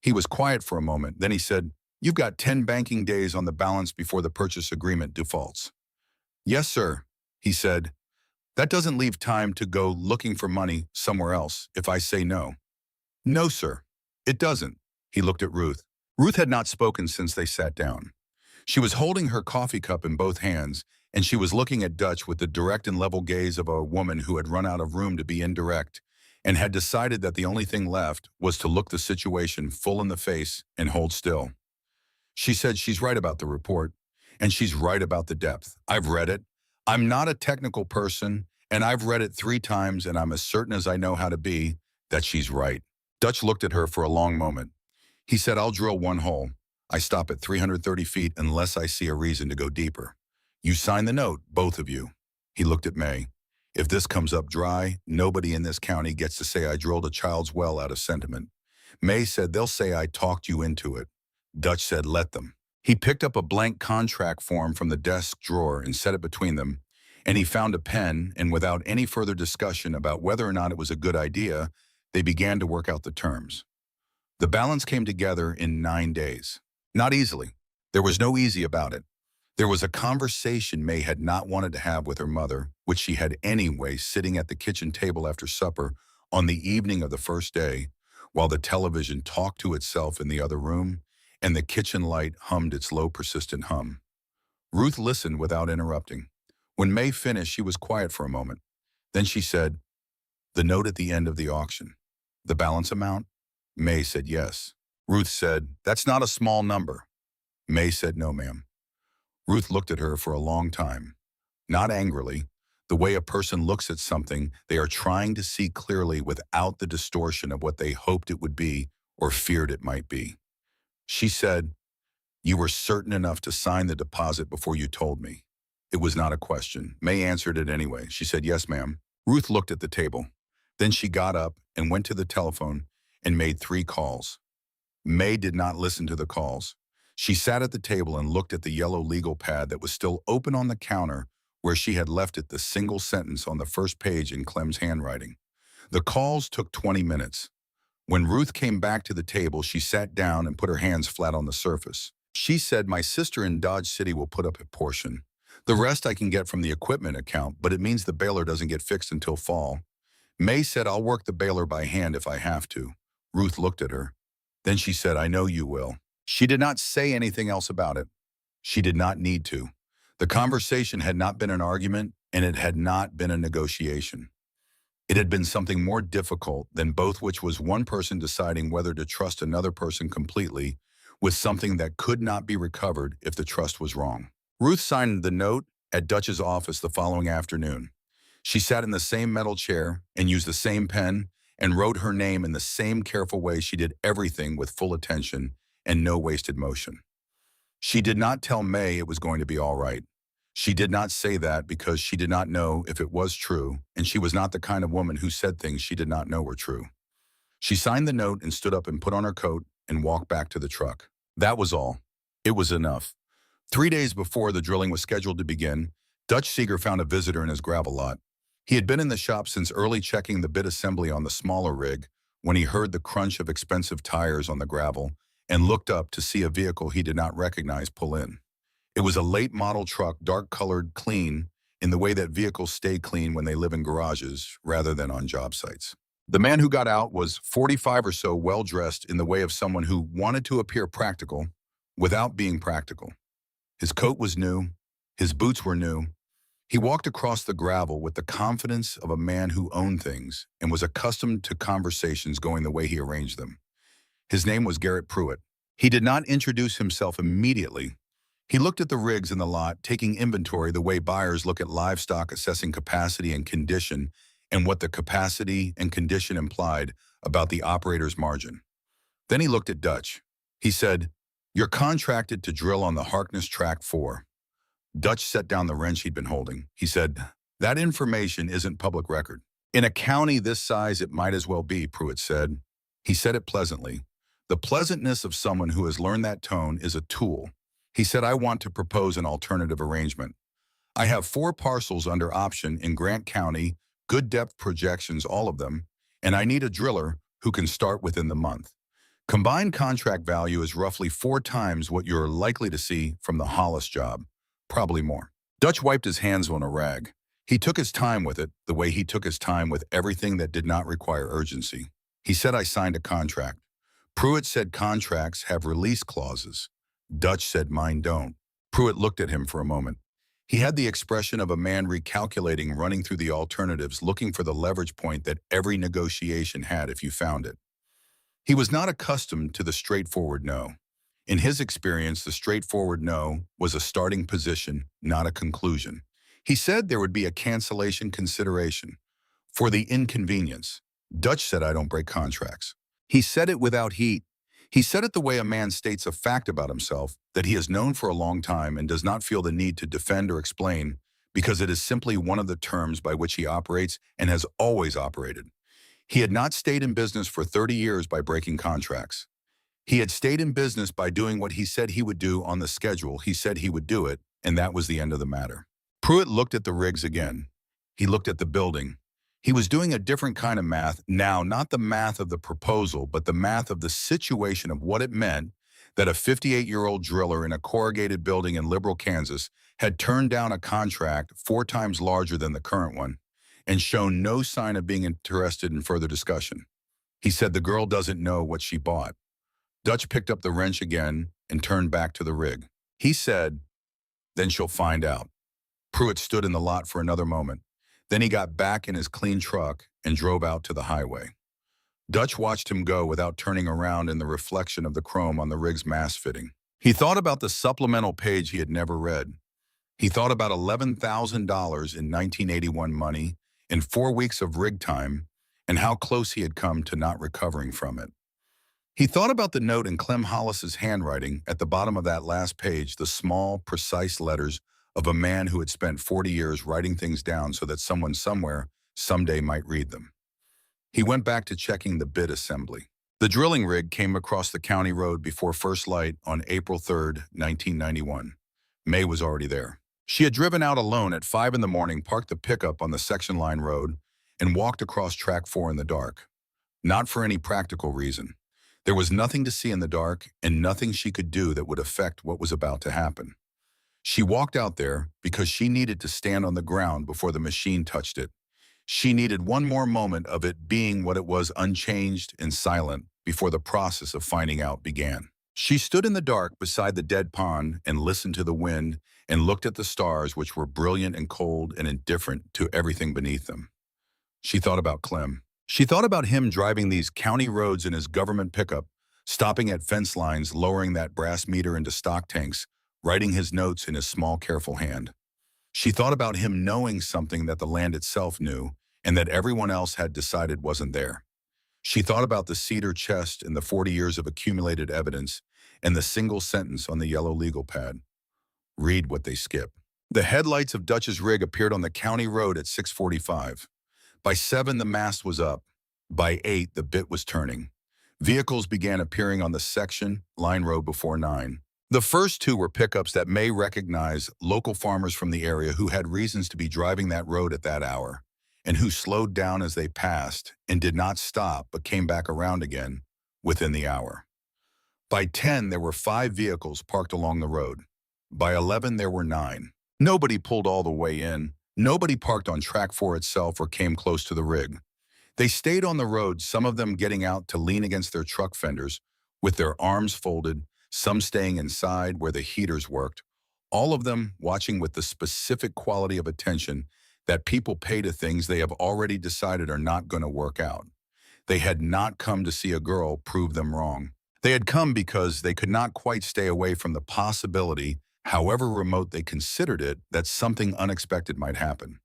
He was quiet for a moment. Then he said, "You've got 10 banking days on the balance before the purchase agreement defaults." "Yes, sir." He said, "That doesn't leave time to go looking for money somewhere else if I say no." "No, sir." "It doesn't." He looked at Ruth. Ruth had not spoken since they sat down. She was holding her coffee cup in both hands, and she was looking at Dutch with the direct and level gaze of a woman who had run out of room to be indirect and had decided that the only thing left was to look the situation full in the face and hold still. She said, "She's right about the report, and she's right about the depth. I've read it. I'm not a technical person, and I've read it 3 times, and I'm as certain as I know how to be that she's right." Dutch looked at her for a long moment. He said, "I'll drill 1 hole. I stop at 330 feet unless I see a reason to go deeper. You sign the note, both of you." He looked at May. "If this comes up dry, nobody in this county gets to say I drilled a child's well out of sentiment." May said, "They'll say I talked you into it." Dutch said, "Let them." He picked up a blank contract form from the desk drawer and set it between them, and he found a pen, and without any further discussion about whether or not it was a good idea, they began to work out the terms. The balance came together in 9 days. Not easily. There was no easy about it. There was a conversation May had not wanted to have with her mother, which she had anyway sitting at the kitchen table after supper on the evening of the first day, while the television talked to itself in the other room, and the kitchen light hummed its low, persistent hum. Ruth listened without interrupting. When May finished, she was quiet for a moment. Then she said, "The note at the end of the auction. The balance amount?" May said yes. Ruth said, "That's not a small number." May said, "No, ma'am." Ruth looked at her for a long time. Not angrily, the way a person looks at something they are trying to see clearly without the distortion of what they hoped it would be or feared it might be. She said, You were certain enough to sign the deposit before you told me. It was not a question. May answered it anyway. She said, "Yes, ma'am." Ruth looked at the table. Then she got up and went to the telephone and made 3 calls. May did not listen to the calls. She sat at the table and looked at the yellow legal pad that was still open on the counter where she had left it, the single sentence on the first page in Clem's handwriting. The calls took 20 minutes. When Ruth came back to the table, she sat down and put her hands flat on the surface. She said, "My sister in Dodge City will put up a portion. The rest I can get from the equipment account, but it means the baler doesn't get fixed until fall." May said, "I'll work the baler by hand if I have to." Ruth looked at her. Then she said, "I know you will." She did not say anything else about it. She did not need to. The conversation had not been an argument, and it had not been a negotiation. It had been something more difficult than both, which was one person deciding whether to trust another person completely with something that could not be recovered if the trust was wrong. Ruth signed the note at Dutch's office the following afternoon. She sat in the same metal chair and used the same pen and wrote her name in the same careful way. She did everything with full attention and no wasted motion. She did not tell May it was going to be all right. She did not say that because she did not know if it was true, and she was not the kind of woman who said things she did not know were true. She signed the note and stood up and put on her coat and walked back to the truck. That was all. It was enough. 3 days before the drilling was scheduled to begin, Dutch Seeger found a visitor in his gravel lot. He had been in the shop since early, checking the bit assembly on the smaller rig, when he heard the crunch of expensive tires on the gravel and looked up to see a vehicle he did not recognize pull in. It was a late model truck, dark-colored, clean, in the way that vehicles stay clean when they live in garages rather than on job sites. The man who got out was 45 or so, well-dressed in the way of someone who wanted to appear practical without being practical. His coat was new. His boots were new. He walked across the gravel with the confidence of a man who owned things and was accustomed to conversations going the way he arranged them. His name was Garrett Pruitt. He did not introduce himself immediately. He looked at the rigs in the lot, taking inventory the way buyers look at livestock, assessing capacity and condition and what the capacity and condition implied about the operator's margin. Then he looked at Dutch. He said, "You're contracted to drill on the Harkness Track 4. Dutch set down the wrench he'd been holding. He said, "That information isn't public record." "In a county this size, it might as well be," Pruitt said. He said it pleasantly. The pleasantness of someone who has learned that tone is a tool. He said, "I want to propose an alternative arrangement. I have 4 parcels under option in Grant County, good depth projections, all of them, and I need a driller who can start within the month. Combined contract value is roughly 4 times what you're likely to see from the Hollis job, probably more." Dutch wiped his hands on a rag. He took his time with it, the way he took his time with everything that did not require urgency. He said, "I signed a contract." Pruitt said, "Contracts have release clauses." Dutch said, "Mine don't." Pruitt looked at him for a moment. He had the expression of a man recalculating, running through the alternatives, looking for the leverage point that every negotiation had if you found it. He was not accustomed to the straightforward no. In his experience, the straightforward no was a starting position, not a conclusion. He said there would be a cancellation consideration for the inconvenience. Dutch said, "I don't break contracts." He said it without heat. He said it the way a man states a fact about himself that he has known for a long time and does not feel the need to defend or explain, because it is simply one of the terms by which he operates and has always operated. He had not stayed in business for 30 years by breaking contracts. He had stayed in business by doing what he said he would do on the schedule. He said he would do it, and that was the end of the matter. Pruitt looked at the rigs again. He looked at the building. He was doing a different kind of math now, not the math of the proposal, but the math of the situation of what it meant that a 58-year-old driller in a corrugated building in Liberal, Kansas, had turned down a contract 4 times larger than the current one and shown no sign of being interested in further discussion. He said, "The girl doesn't know what she bought." Dutch picked up the wrench again and turned back to the rig. He said, "Then she'll find out." Pruitt stood in the lot for another moment. Then he got back in his clean truck and drove out to the highway. Dutch watched him go without turning around in the reflection of the chrome on the rig's mast fitting. He thought about the supplemental page he had never read. He thought about $11,000 in 1981 money in 4 weeks of rig time and how close he had come to not recovering from it. He thought about the note in Clem Hollis's handwriting at the bottom of that last page, the small, precise letters of a man who had spent 40 years writing things down so that someone somewhere someday might read them. He went back to checking the bit assembly. The drilling rig came across the county road before first light on April 3rd, 1991. May was already there. She had driven out alone at 5 in the morning, parked the pickup on the section line road, and walked across track 4 in the dark. Not for any practical reason. There was nothing to see in the dark and nothing she could do that would affect what was about to happen. She walked out there because she needed to stand on the ground before the machine touched it. She needed one more moment of it being what it was, unchanged and silent, before the process of finding out began. She stood in the dark beside the dead pond and listened to the wind and looked at the stars, which were brilliant and cold and indifferent to everything beneath them. She thought about Clem. She thought about him driving these county roads in his government pickup, stopping at fence lines, lowering that brass meter into stock tanks, writing his notes in his small, careful hand. She thought about him knowing something that the land itself knew and that everyone else had decided wasn't there. She thought about the cedar chest and the 40 years of accumulated evidence and the single sentence on the yellow legal pad. Read what they skip. The headlights of Dutch's rig appeared on the county road at 6:45. By 7, the mast was up. By 8, the bit was turning. Vehicles began appearing on the section line road before 9. The first 2 were pickups that May recognized, local farmers from the area who had reasons to be driving that road at that hour, and who slowed down as they passed and did not stop but came back around again within the hour. By 10, there were 5 vehicles parked along the road. By 11, there were 9. Nobody pulled all the way in. Nobody parked on track 4 itself or came close to the rig. They stayed on the road, some of them getting out to lean against their truck fenders with their arms folded, some staying inside where the heaters worked, all of them watching with the specific quality of attention that people pay to things they have already decided are not going to work out. They had not come to see a girl prove them wrong. They had come because they could not quite stay away from the possibility, however remote they considered it, that something unexpected might happen.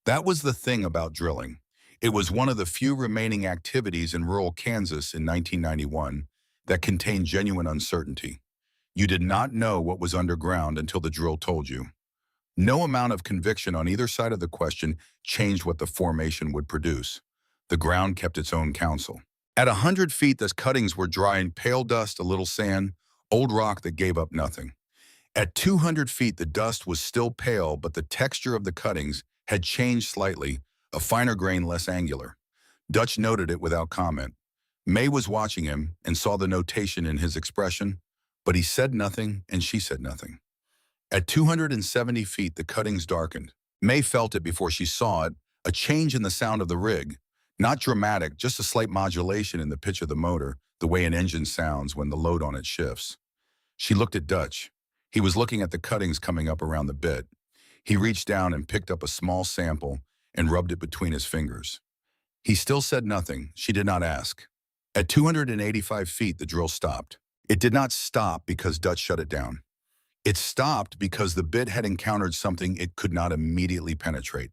That was the thing about drilling. It was one of the few remaining activities in rural Kansas in 1991 that contained genuine uncertainty. You did not know what was underground until the drill told you. No amount of conviction on either side of the question changed what the formation would produce. The ground kept its own counsel. At 100 feet, the cuttings were dry and pale dust, a little sand, old rock that gave up nothing. At 200 feet, the dust was still pale, but the texture of the cuttings had changed slightly, a finer grain, less angular. Dutch noted it without comment. May was watching him and saw the notation in his expression, but he said nothing and she said nothing. At 270 feet, the cuttings darkened. May felt it before she saw it, a change in the sound of the rig. Not dramatic, just a slight modulation in the pitch of the motor, the way an engine sounds when the load on it shifts. She looked at Dutch. He was looking at the cuttings coming up around the bit. He reached down and picked up a small sample and rubbed it between his fingers. He still said nothing. She did not ask. At 285 feet, the drill stopped. It did not stop because Dutch shut it down. It stopped because the bit had encountered something it could not immediately penetrate.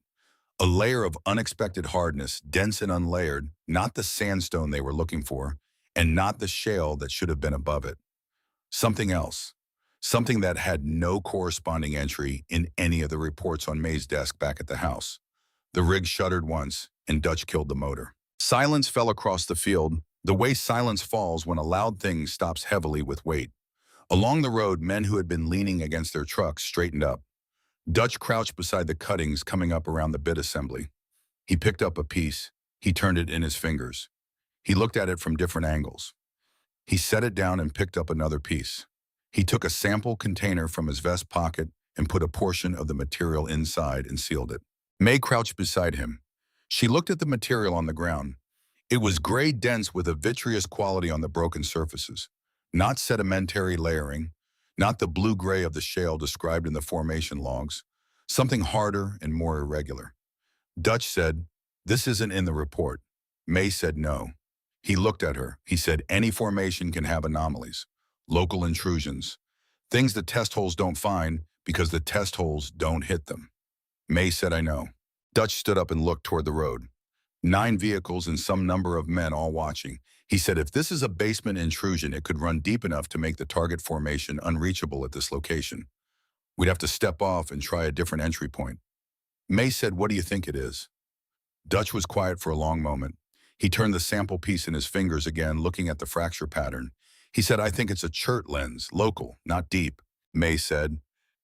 A layer of unexpected hardness, dense and unlayered, not the sandstone they were looking for, and not the shale that should have been above it. Something else. Something that had no corresponding entry in any of the reports on May's desk back at the house. The rig shuddered once, and Dutch killed the motor. Silence fell across the field, the way silence falls when a loud thing stops heavily with weight. Along the road, men who had been leaning against their trucks straightened up. Dutch crouched beside the cuttings coming up around the bit assembly. He picked up a piece. He turned it in his fingers. He looked at it from different angles. He set it down and picked up another piece. He took a sample container from his vest pocket and put a portion of the material inside and sealed it. May crouched beside him. She looked at the material on the ground. It was gray dense with a vitreous quality on the broken surfaces. Not sedimentary layering, not the blue-gray of the shale described in the formation logs, something harder and more irregular. Dutch said, "This isn't in the report." May said no. He looked at her. He said, "Any formation can have anomalies, local intrusions, things the test holes don't find because the test holes don't hit them." May said, "I know." Dutch stood up and looked toward the road. 9 vehicles and some number of men all watching. He said if this is a basement intrusion, it could run deep enough to make the target formation unreachable at this location. We'd have to step off and try a different entry point. May said, what do you think it is? Dutch was quiet for a long moment. He turned the sample piece in his fingers again, looking at the fracture pattern. He said, I think it's a chert lens, local, not deep. May said,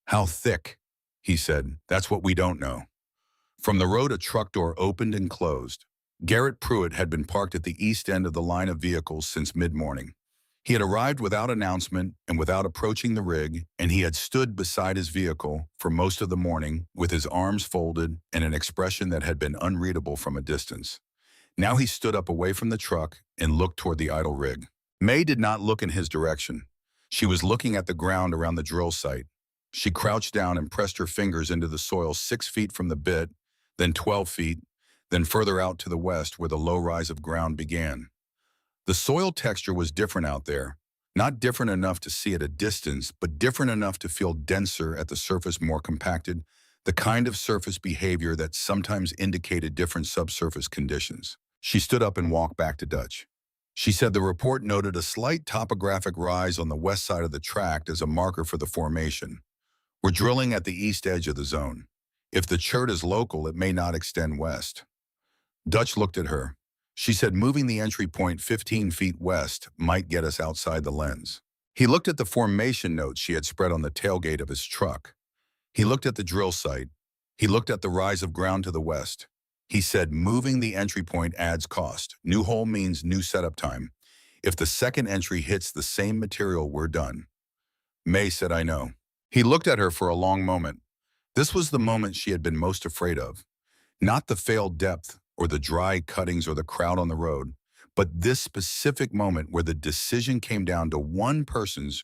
how thick? He said, that's what we don't know. From the road, a truck door opened and closed. Garrett Pruitt had been parked at the east end of the line of vehicles since mid-morning. He had arrived without announcement and without approaching the rig, and he had stood beside his vehicle for most of the morning with his arms folded and an expression that had been unreadable from a distance. Now he stood up away from the truck and looked toward the idle rig. May did not look in his direction. She was looking at the ground around the drill site. She crouched down and pressed her fingers into the soil 6 feet from the bit, then 12 feet, then further out to the west where the low rise of ground began. The soil texture was different out there, not different enough to see at a distance, but different enough to feel denser at the surface, more compacted, the kind of surface behavior that sometimes indicated different subsurface conditions. She stood up and walked back to Dutch. She said the report noted a slight topographic rise on the west side of the tract as a marker for the formation. We're drilling at the east edge of the zone. If the chert is local, it may not extend west. Dutch looked at her. She said moving the entry point 15 feet west might get us outside the lens. He looked at the formation notes she had spread on the tailgate of his truck. He looked at the drill site. He looked at the rise of ground to the west. He said moving the entry point adds cost. New hole means new setup time. If the second entry hits the same material, we're done. May said, I know. He looked at her for a long moment. This was the moment she had been most afraid of. Not the failed depth, or the dry cuttings or the crowd on the road, but this specific moment where the decision came down to one person's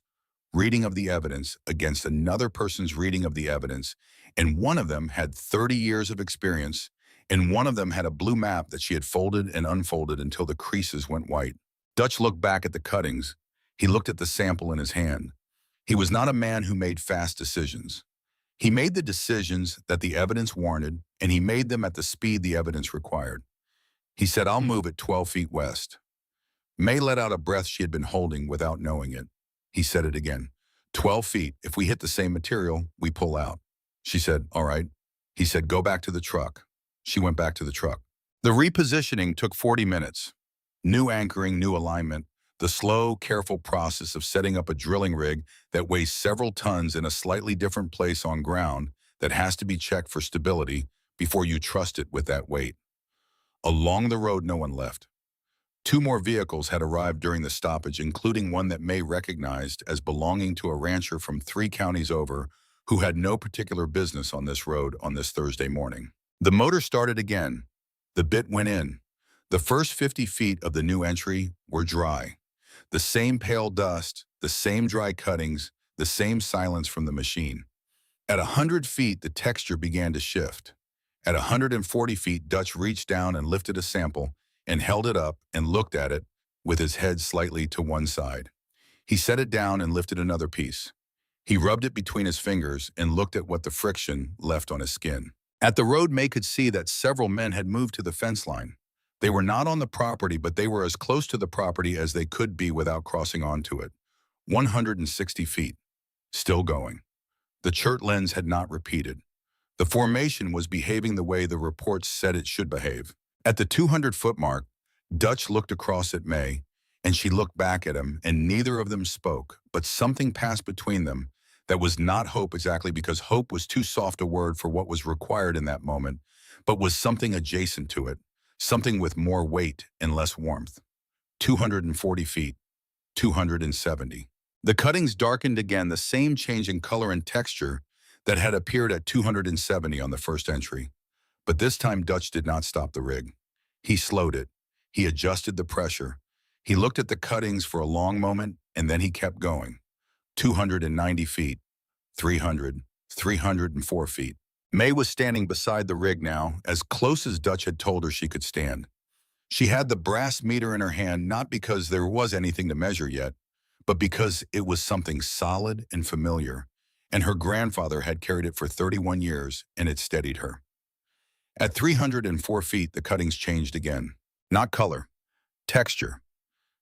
reading of the evidence against another person's reading of the evidence, and one of them had 30 years of experience, and one of them had a blue map that she had folded and unfolded until the creases went white. Dutch looked back at the cuttings. He looked at the sample in his hand. He was not a man who made fast decisions. He made the decisions that the evidence warranted, and he made them at the speed the evidence required. He said, I'll move it 12 feet west. May let out a breath she had been holding without knowing it. He said it again. 12 feet. If we hit the same material, we pull out. She said, all right. He said, go back to the truck. She went back to the truck. The repositioning took 40 minutes. New anchoring, new alignment, the slow, careful process of setting up a drilling rig that weighs several tons in a slightly different place on ground that has to be checked for stability before you trust it with that weight. Along the road, no one left. 2 more vehicles had arrived during the stoppage, including one that May recognized as belonging to a rancher from 3 counties over who had no particular business on this road on this Thursday morning. The motor started again. The bit went in. The first 50 feet of the new entry were dry. The same pale dust, the same dry cuttings, the same silence from the machine. At 100 feet, the texture began to shift. At 140 feet, Dutch reached down and lifted a sample and held it up and looked at it with his head slightly to one side. He set it down and lifted another piece. He rubbed it between his fingers and looked at what the friction left on his skin. At the road, May could see that several men had moved to the fence line. They were not on the property, but they were as close to the property as they could be without crossing onto it. 160 feet. Still going. The chert lens had not repeated. The formation was behaving the way the reports said it should behave. At the 200-foot mark, Dutch looked across at May, and she looked back at him, and neither of them spoke, but something passed between them that was not hope exactly, because hope was too soft a word for what was required in that moment, but was something adjacent to it. Something with more weight and less warmth. 240 feet, 270. The cuttings darkened again, the same change in color and texture that had appeared at 270 on the first entry. But this time Dutch did not stop the rig. He slowed it. He adjusted the pressure. He looked at the cuttings for a long moment, and then he kept going. 290 feet, 300, 304 feet. May was standing beside the rig now, as close as Dutch had told her she could stand. She had the brass meter in her hand, not because there was anything to measure yet, but because it was something solid and familiar, and her grandfather had carried it for 31 years, and it steadied her. At 304 feet, the cuttings changed again. Not color, texture.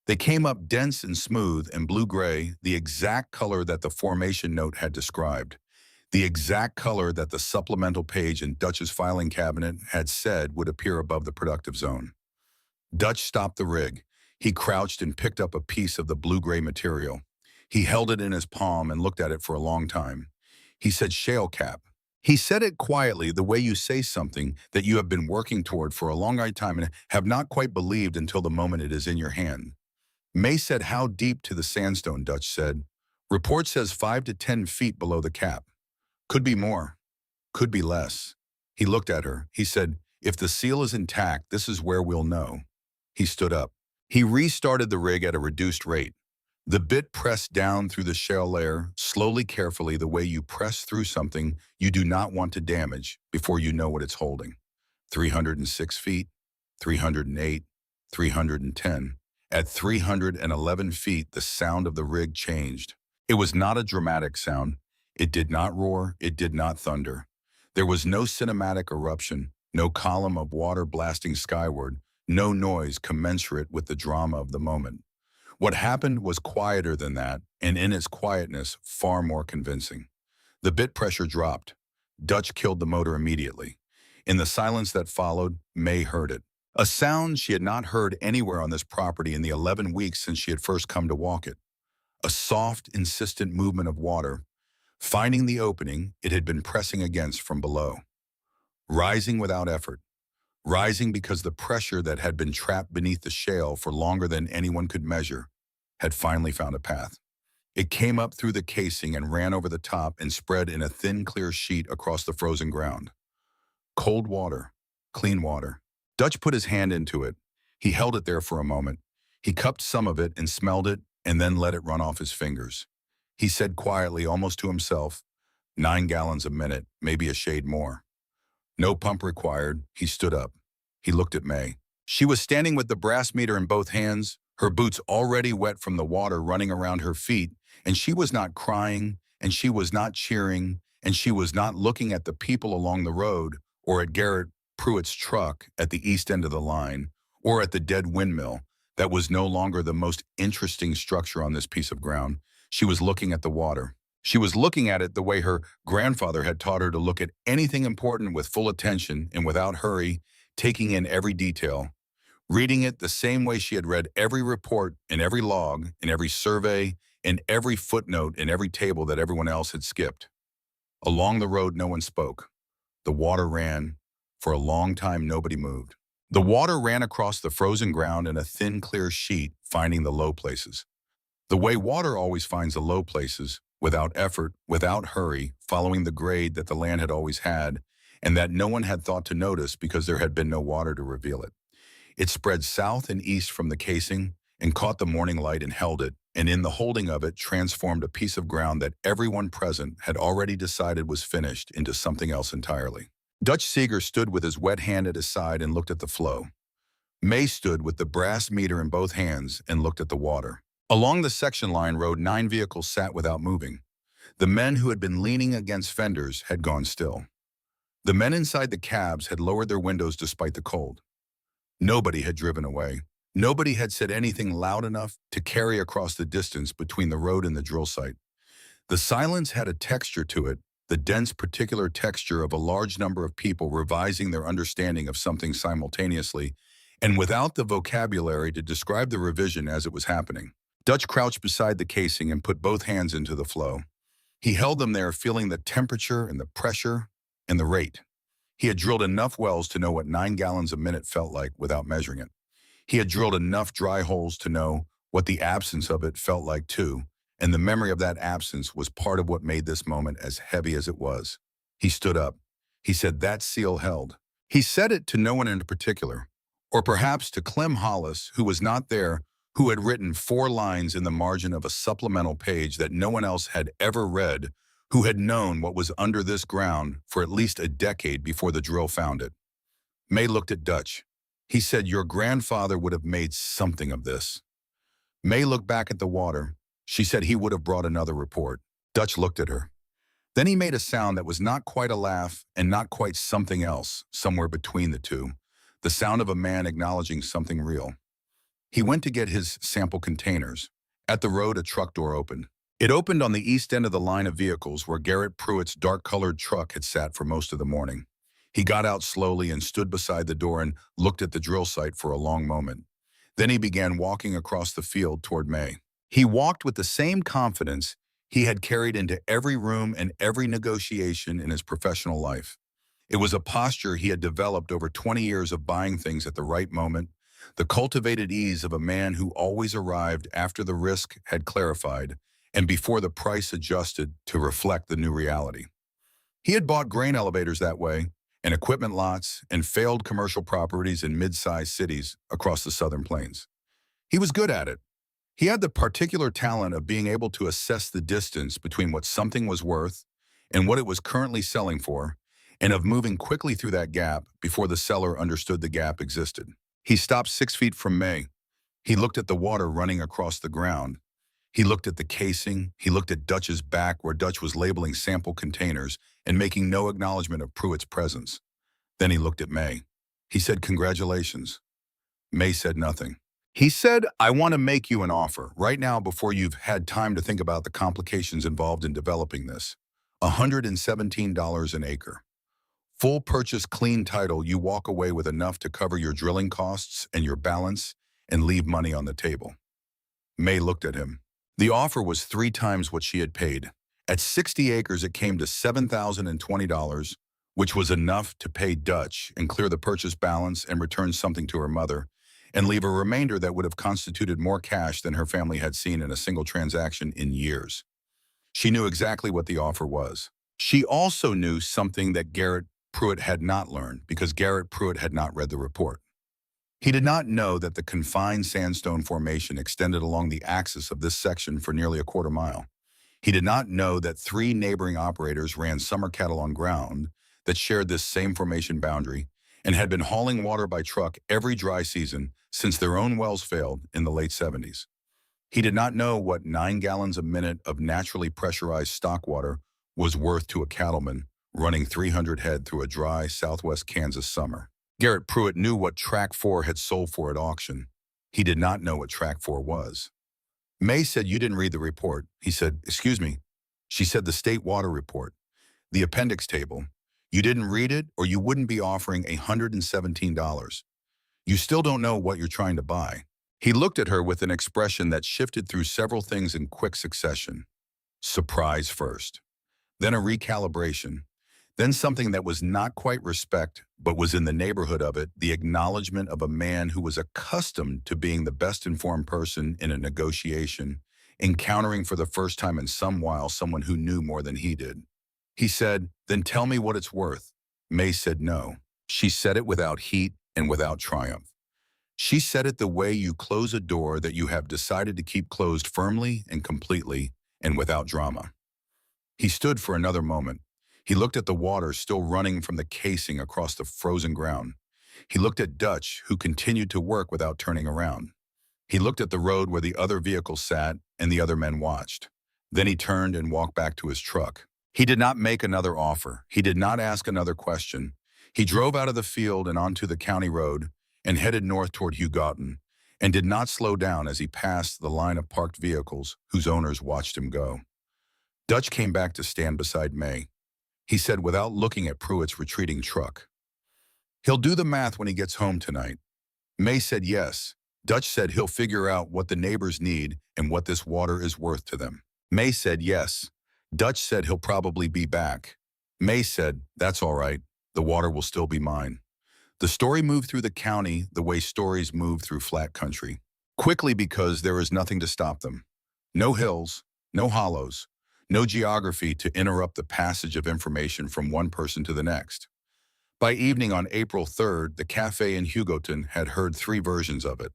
They came up dense and smooth and blue-gray, the exact color that the formation note had described, the exact color that the supplemental page in Dutch's filing cabinet had said would appear above the productive zone. Dutch stopped the rig. He crouched and picked up a piece of the blue-gray material. He held it in his palm and looked at it for a long time. He said, "Shale cap." He said it quietly, the way you say something that you have been working toward for a long time and have not quite believed until the moment it is in your hand. May said, "How deep to the sandstone?" Dutch said. "Report says 5 to 10 feet below the cap. Could be more. Could be less." He looked at her. He said, "If the seal is intact, this is where we'll know." He stood up. He restarted the rig at a reduced rate. The bit pressed down through the shale layer, slowly, carefully, the way you press through something you do not want to damage before you know what it's holding. 306 feet, 308, 310. At 311 feet, the sound of the rig changed. It was not a dramatic sound. It did not roar. It did not thunder. There was no cinematic eruption, no column of water blasting skyward, no noise commensurate with the drama of the moment. What happened was quieter than that, and in its quietness, far more convincing. The bit pressure dropped. Dutch killed the motor immediately. In the silence that followed, May heard it. A sound she had not heard anywhere on this property in the 11 weeks since she had first come to walk it. A soft, insistent movement of water, finding the opening it had been pressing against from below. Rising without effort. Rising because the pressure that had been trapped beneath the shale for longer than anyone could measure had finally found a path. It came up through the casing and ran over the top and spread in a thin, clear sheet across the frozen ground. Cold water, clean water. Dutch put his hand into it. He held it there for a moment. He cupped some of it and smelled it and then let it run off his fingers. He said quietly, almost to himself, 9 gallons a minute, maybe a shade more. No pump required. He stood up. He looked at May. She was standing with the brass meter in both hands, her boots already wet from the water running around her feet, and she was not crying, and she was not cheering, and she was not looking at the people along the road or at Garrett Pruitt's truck at the east end of the line or at the dead windmill that was no longer the most interesting structure on this piece of ground. She was looking at the water. She was looking at it the way her grandfather had taught her to look at anything important with full attention and without hurry, taking in every detail, reading it the same way she had read every report and every log and every survey and every footnote and every table that everyone else had skipped. Along the road, no one spoke. The water ran. For a long time, nobody moved. The water ran across the frozen ground in a thin, clear sheet, finding the low places. The way water always finds the low places, without effort, without hurry, following the grade that the land had always had, and that no one had thought to notice because there had been no water to reveal it. It spread south and east from the casing and caught the morning light and held it, and in the holding of it transformed a piece of ground that everyone present had already decided was finished into something else entirely. Dutch Seeger stood with his wet hand at his side and looked at the flow. May stood with the brass meter in both hands and looked at the water. Along the section line road, 9 vehicles sat without moving. The men who had been leaning against fenders had gone still. The men inside the cabs had lowered their windows despite the cold. Nobody had driven away. Nobody had said anything loud enough to carry across the distance between the road and the drill site. The silence had a texture to it, the dense particular texture of a large number of people revising their understanding of something simultaneously and without the vocabulary to describe the revision as it was happening. Dutch crouched beside the casing and put both hands into the flow. He held them there, feeling the temperature and the pressure and the rate. He had drilled enough wells to know what 9 gallons a minute felt like without measuring it. He had drilled enough dry holes to know what the absence of it felt like too, and the memory of that absence was part of what made this moment as heavy as it was. He stood up. He said, "That seal held." He said it to no one in particular, or perhaps to Clem Hollis, who was not there, who had written 4 lines in the margin of a supplemental page that no one else had ever read, who had known what was under this ground for at least a decade before the drill found it. May looked at Dutch. He said, "Your grandfather would have made something of this." May looked back at the water. She said he would have brought another report. Dutch looked at her. Then he made a sound that was not quite a laugh and not quite something else, somewhere between the two, the sound of a man acknowledging something real. He went to get his sample containers. At the road, a truck door opened. It opened on the east end of the line of vehicles where Garrett Pruitt's dark-colored truck had sat for most of the morning. He got out slowly and stood beside the door and looked at the drill site for a long moment. Then he began walking across the field toward May. He walked with the same confidence he had carried into every room and every negotiation in his professional life. It was a posture he had developed over 20 years of buying things at the right moment, the cultivated ease of a man who always arrived after the risk had clarified and before the price adjusted to reflect the new reality. He had bought grain elevators that way, and equipment lots, and failed commercial properties in mid-sized cities across the Southern Plains. He was good at it. He had the particular talent of being able to assess the distance between what something was worth and what it was currently selling for, and of moving quickly through that gap before the seller understood the gap existed. He stopped 6 feet from May. He looked at the water running across the ground. He looked at the casing. He looked at Dutch's back where Dutch was labeling sample containers and making no acknowledgement of Pruitt's presence. Then he looked at May. He said, "Congratulations." May said nothing. He said, "I want to make you an offer right now before you've had time to think about the complications involved in developing this. $117 an acre. Full purchase, clean title. You walk away with enough to cover your drilling costs and your balance and leave money on the table." May looked at him. The offer was 3 times what she had paid. At 60 acres, it came to $7,020, which was enough to pay Dutch and clear the purchase balance and return something to her mother, and leave a remainder that would have constituted more cash than her family had seen in a single transaction in years. She knew exactly what the offer was. She also knew something that Garrett Pruitt had not learned because Garrett Pruitt had not read the report. He did not know that the confined sandstone formation extended along the axis of this section for nearly a quarter mile. He did not know that 3 neighboring operators ran summer cattle on ground that shared this same formation boundary and had been hauling water by truck every dry season since their own wells failed in the late 70s. He did not know what 9 gallons a minute of naturally pressurized stock water was worth to a cattleman running 300 head through a dry southwest Kansas summer. Garrett Pruitt knew what Track 4 had sold for at auction. He did not know what Track 4 was. May said, "You didn't read the report." He said, "Excuse me." She said, "The state water report, the appendix table. You didn't read it or you wouldn't be offering $117. You still don't know what you're trying to buy." He looked at her with an expression that shifted through several things in quick succession. Surprise first, then a recalibration, then something that was not quite respect, but was in the neighborhood of it, the acknowledgement of a man who was accustomed to being the best-informed person in a negotiation, encountering for the first time in some while someone who knew more than he did. He said, "Then tell me what it's worth." May said no. She said it without heat and without triumph. She said it the way you close a door that you have decided to keep closed firmly and completely and without drama. He stood for another moment. He looked at the water still running from the casing across the frozen ground. He looked at Dutch, who continued to work without turning around. He looked at the road where the other vehicles sat and the other men watched. Then he turned and walked back to his truck. He did not make another offer. He did not ask another question. He drove out of the field and onto the county road and headed north toward Hugoton, and did not slow down as he passed the line of parked vehicles whose owners watched him go. Dutch came back to stand beside May. He said without looking at Pruitt's retreating truck, "He'll do the math when he gets home tonight." May said yes. Dutch said he'll figure out what the neighbors need and what this water is worth to them. May said yes. Dutch said he'll probably be back. May said, "That's all right. The water will still be mine." The story moved through the county the way stories move through flat country. Quickly because there is nothing to stop them. No hills, no hollows, no geography to interrupt the passage of information from one person to the next. By evening on April 3rd, the cafe in Hugoton had heard 3 versions of it.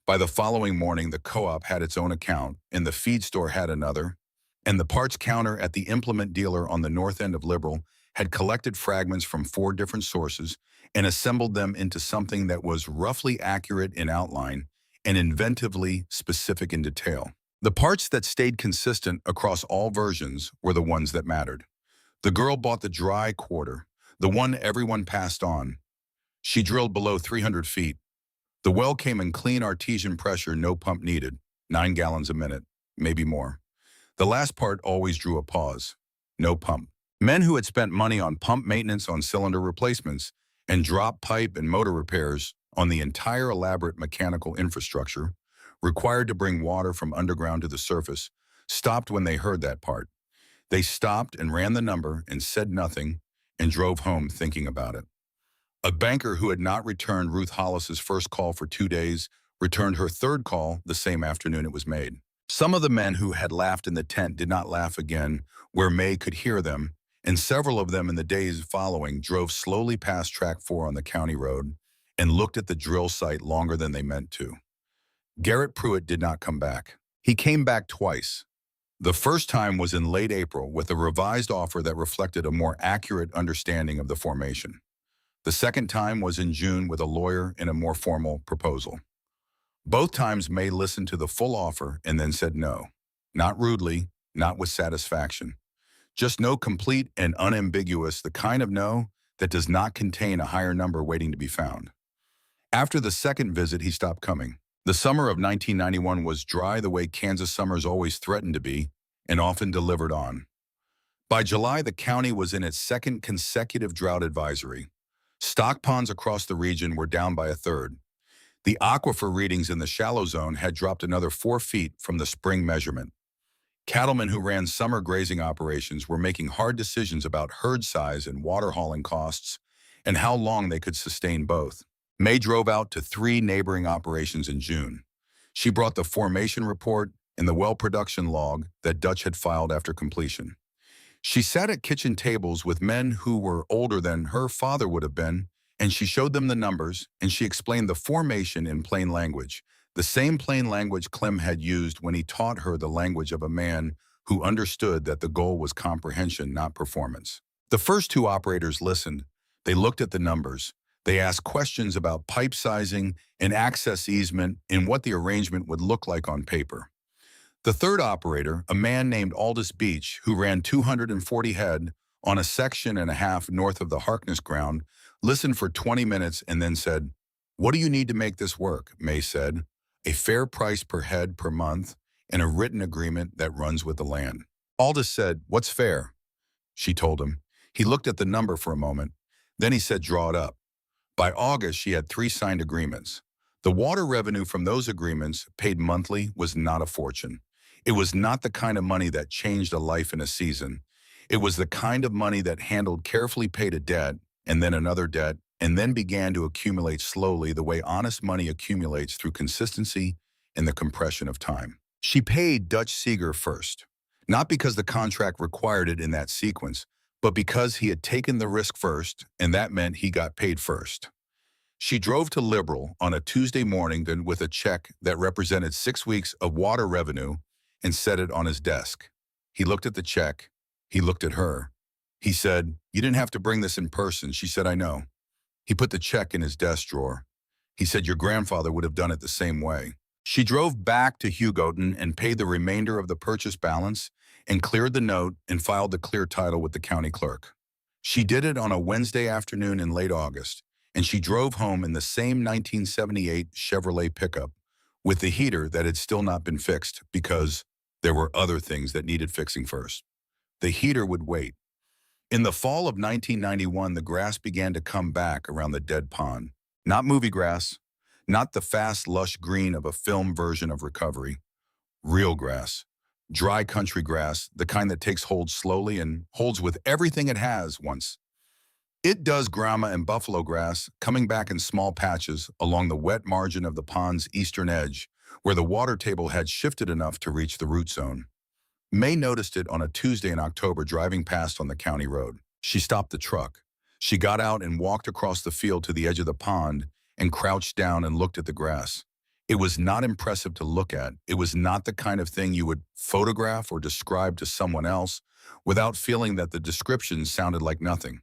By the following morning, the co-op had its own account, and the feed store had another, and the parts counter at the implement dealer on the north end of Liberal had collected fragments from 4 different sources and assembled them into something that was roughly accurate in outline and inventively specific in detail. The parts that stayed consistent across all versions were the ones that mattered. The girl bought the dry quarter, the one everyone passed on. She drilled below 300 feet. The well came in clean artesian pressure, no pump needed, 9 gallons a minute, maybe more. The last part always drew a pause. No pump. Men who had spent money on pump maintenance, on cylinder replacements, and drop pipe and motor repairs on the entire elaborate mechanical infrastructure required to bring water from underground to the surface stopped when they heard that part. They stopped and ran the number and said nothing and drove home thinking about it. A banker who had not returned Ruth Hollis's first call for 2 days returned her third call the same afternoon it was made. Some of the men who had laughed in the tent did not laugh again where May could hear them, and several of them in the days following drove slowly past Track 4 on the county road and looked at the drill site longer than they meant to. Garrett Pruitt did not come back. He came back twice. The first time was in late April with a revised offer that reflected a more accurate understanding of the formation. The second time was in June with a lawyer and a more formal proposal. Both times May listened to the full offer and then said no. Not rudely, not with satisfaction. Just no, complete and unambiguous, the kind of no that does not contain a higher number waiting to be found. After the second visit, he stopped coming. The summer of 1991 was dry the way Kansas summers always threatened to be, and often delivered on. By July, the county was in its second consecutive drought advisory. Stock ponds across the region were down by a third. The aquifer readings in the shallow zone had dropped another 4 feet from the spring measurement. Cattlemen who ran summer grazing operations were making hard decisions about herd size and water hauling costs and how long they could sustain both. May drove out to 3 neighboring operations in June. She brought the formation report and the well production log that Dutch had filed after completion. She sat at kitchen tables with men who were older than her father would have been, and she showed them the numbers, and she explained the formation in plain language, the same plain language Clem had used when he taught her the language of a man who understood that the goal was comprehension, not performance. The first 2 operators listened. They looked at the numbers. They asked questions about pipe sizing and access easement and what the arrangement would look like on paper. The third operator, a man named Aldous Beach, who ran 240 head on a section and a half north of the Harkness ground, listened for 20 minutes and then said, "What do you need to make this work?" May said, "A fair price per head per month and a written agreement that runs with the land." Aldous said, "What's fair?" She told him. He looked at the number for a moment. Then he said, "Draw it up." By August, she had 3 signed agreements. The water revenue from those agreements, paid monthly, was not a fortune. It was not the kind of money that changed a life in a season. It was the kind of money that handled carefully paid a debt, and then another debt, and then began to accumulate slowly the way honest money accumulates through consistency and the compression of time. She paid Dutch Seeger first, not because the contract required it in that sequence, but because he had taken the risk first, and that meant he got paid first. She drove to Liberal on a Tuesday morning then with a check that represented 6 weeks of water revenue and set it on his desk. He looked at the check. He looked at her. He said, "You didn't have to bring this in person." She said, "I know." He put the check in his desk drawer. He said, "Your grandfather would have done it the same way." She drove back to Hugoton and paid the remainder of the purchase balance and cleared the note and filed the clear title with the county clerk. She did it on a Wednesday afternoon in late August, and she drove home in the same 1978 Chevrolet pickup with the heater that had still not been fixed because there were other things that needed fixing first. The heater would wait. In the fall of 1991, the grass began to come back around the dead pond. Not movie grass, not the fast, lush green of a film version of recovery. Real grass. Dry country grass, the kind that takes hold slowly and holds with everything it has once. It does grama and buffalo grass, coming back in small patches along the wet margin of the pond's eastern edge, where the water table had shifted enough to reach the root zone. May noticed it on a Tuesday in October driving past on the county road. She stopped the truck. She got out and walked across the field to the edge of the pond and crouched down and looked at the grass. It was not impressive to look at. It was not the kind of thing you would photograph or describe to someone else without feeling that the description sounded like nothing.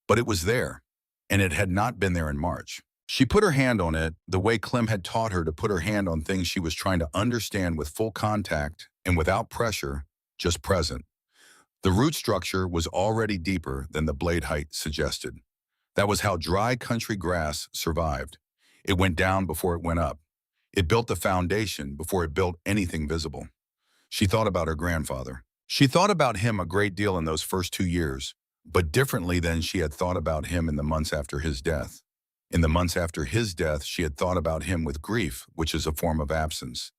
But it was there, and it had not been there in March. She put her hand on it the way Clem had taught her to put her hand on things she was trying to understand with full contact and without pressure, just present. The root structure was already deeper than the blade height suggested. That was how dry country grass survived. It went down before it went up. It built the foundation before it built anything visible. She thought about her grandfather. She thought about him a great deal in those first 2 years, but differently than she had thought about him in the months after his death. In the months after his death, she had thought about him with grief, which is a form of absence.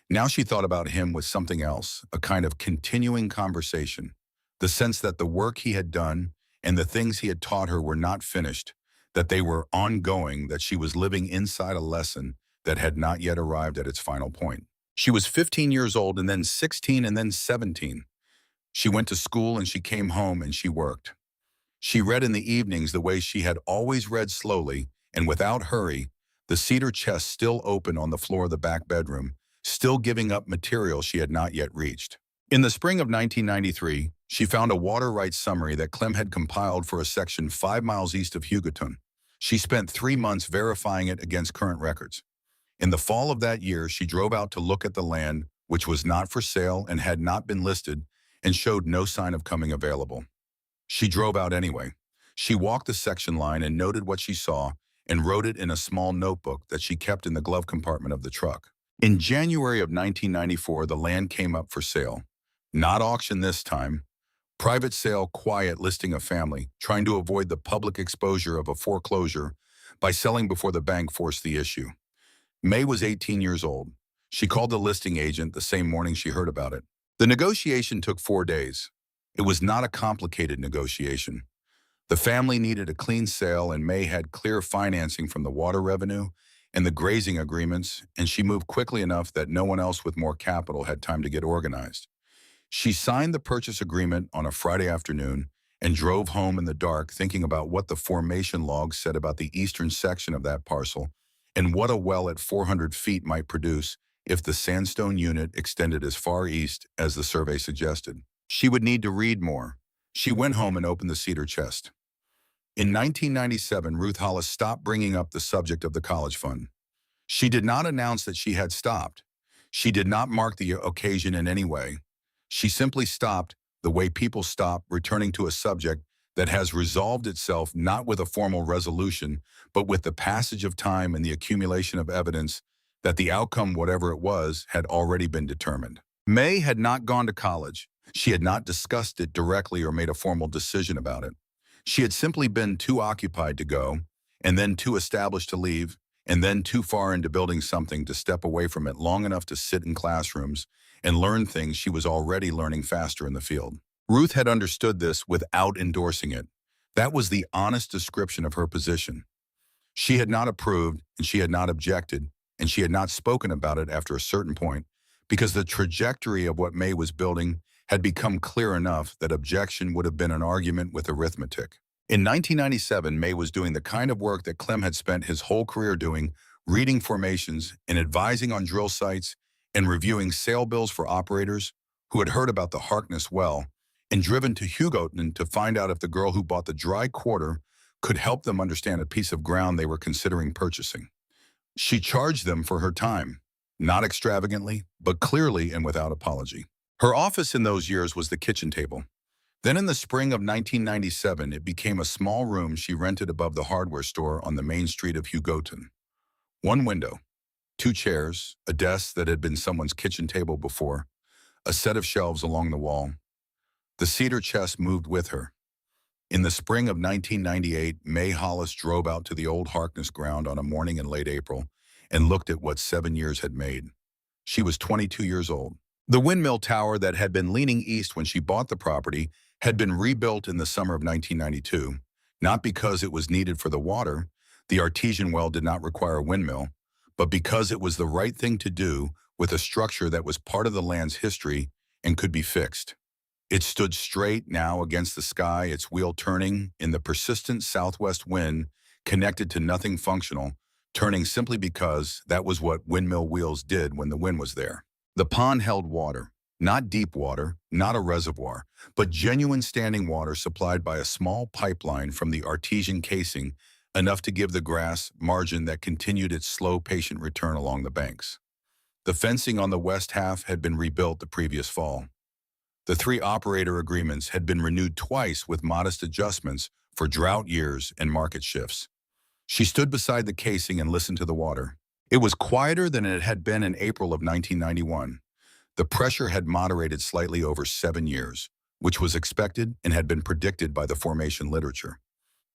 Now she thought about him with something else, a kind of continuing conversation. The sense that the work he had done and the things he had taught her were not finished, that they were ongoing, that she was living inside a lesson that had not yet arrived at its final point. She was 15 years old and then 16 and then 17. She went to school and she came home and she worked. She read in the evenings the way she had always read, slowly and without hurry, the cedar chest still open on the floor of the back bedroom, still giving up material she had not yet reached. In the spring of 1993, she found a water rights summary that Clem had compiled for a section 5 miles east of Hugoton. She spent 3 months verifying it against current records. In the fall of that year, she drove out to look at the land, which was not for sale and had not been listed, and showed no sign of coming available. She drove out anyway. She walked the section line and noted what she saw and wrote it in a small notebook that she kept in the glove compartment of the truck. In January of 1994, the land came up for sale. Not auction this time. Private sale, quiet listing a family, trying to avoid the public exposure of a foreclosure by selling before the bank forced the issue. May was 18 years old. She called the listing agent the same morning she heard about it. The negotiation took 4 days. It was not a complicated negotiation. The family needed a clean sale, and May had clear financing from the water revenue and the grazing agreements, and she moved quickly enough that no one else with more capital had time to get organized. She signed the purchase agreement on a Friday afternoon and drove home in the dark, thinking about what the formation logs said about the eastern section of that parcel and what a well at 400 feet might produce if the sandstone unit extended as far east as the survey suggested. She would need to read more. She went home and opened the cedar chest. In 1997, Ruth Hollis stopped bringing up the subject of the college fund. She did not announce that she had stopped. She did not mark the occasion in any way. She simply stopped the way people stop returning to a subject that has resolved itself not with a formal resolution, but with the passage of time and the accumulation of evidence that the outcome, whatever it was, had already been determined. May had not gone to college. She had not discussed it directly or made a formal decision about it. She had simply been too occupied to go, and then too established to leave, and then too far into building something to step away from it long enough to sit in classrooms and learn things she was already learning faster in the field. Ruth had understood this without endorsing it. That was the honest description of her position. She had not approved, and she had not objected, and she had not spoken about it after a certain point, because the trajectory of what May was building had become clear enough that objection would have been an argument with arithmetic. In 1997, May was doing the kind of work that Clem had spent his whole career doing, reading formations and advising on drill sites and reviewing sale bills for operators who had heard about the Harkness well and driven to Hugoton to find out if the girl who bought the dry quarter could help them understand a piece of ground they were considering purchasing. She charged them for her time, not extravagantly, but clearly and without apology. Her office in those years was the kitchen table. Then in the spring of 1997, it became a small room she rented above the hardware store on the main street of Hugoton. One window, 2 chairs, a desk that had been someone's kitchen table before, a set of shelves along the wall. The cedar chest moved with her. In the spring of 1998, May Hollis drove out to the old Harkness ground on a morning in late April and looked at what 7 years had made. She was 22 years old. The windmill tower that had been leaning east when she bought the property had been rebuilt in the summer of 1992, not because it was needed for the water, the artesian well did not require a windmill, but because it was the right thing to do with a structure that was part of the land's history and could be fixed. It stood straight now against the sky, its wheel turning in the persistent southwest wind, connected to nothing functional, turning simply because that was what windmill wheels did when the wind was there. The pond held water, not deep water, not a reservoir, but genuine standing water supplied by a small pipeline from the artesian casing, enough to give the grass margin that continued its slow, patient return along the banks. The fencing on the west half had been rebuilt the previous fall. The three operator agreements had been renewed twice with modest adjustments for drought years and market shifts. She stood beside the casing and listened to the water. It was quieter than it had been in April of 1991. The pressure had moderated slightly over 7 years, which was expected and had been predicted by the formation literature.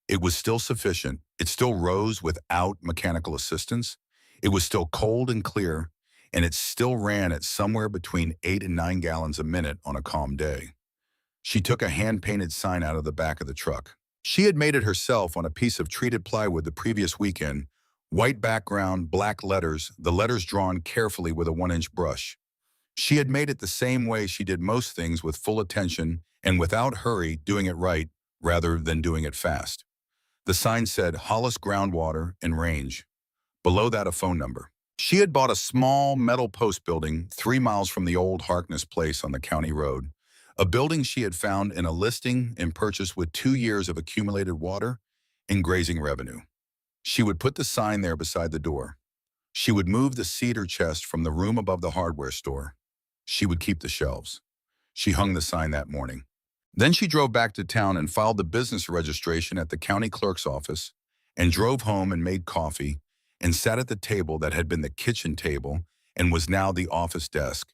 It was still sufficient. It still rose without mechanical assistance. It was still cold and clear, and it still ran at somewhere between 8 and 9 gallons a minute on a calm day. She took a hand-painted sign out of the back of the truck. She had made it herself on a piece of treated plywood the previous weekend. White background, black letters, the letters drawn carefully with a 1-inch brush. She had made it the same way she did most things, with full attention and without hurry, doing it right rather than doing it fast. The sign said Hollis Groundwater and Range. Below that, a phone number. She had bought a small metal post building 3 miles from the old Harkness place on the county road, a building she had found in a listing and purchased with 2 years of accumulated water and grazing revenue. She would put the sign there beside the door. She would move the cedar chest from the room above the hardware store. She would keep the shelves. She hung the sign that morning. Then she drove back to town and filed the business registration at the county clerk's office, and drove home and made coffee and sat at the table that had been the kitchen table and was now the office desk,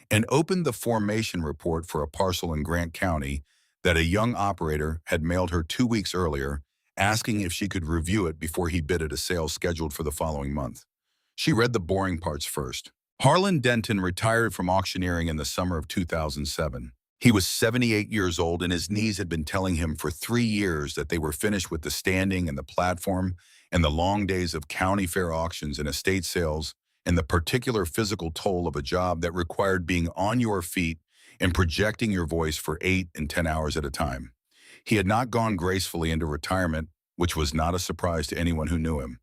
and opened the formation report for a parcel in Grant County that a young operator had mailed her 2 weeks earlier, asking if she could review it before he bid at a sale scheduled for the following month. She read the boring parts first. Harlan Denton retired from auctioneering in the summer of 2007. He was 78 years old, and his knees had been telling him for 3 years that they were finished with the standing and the platform and the long days of county fair auctions and estate sales and the particular physical toll of a job that required being on your feet and projecting your voice for 8 and 10 hours at a time. He had not gone gracefully into retirement, which was not a surprise to anyone who knew him.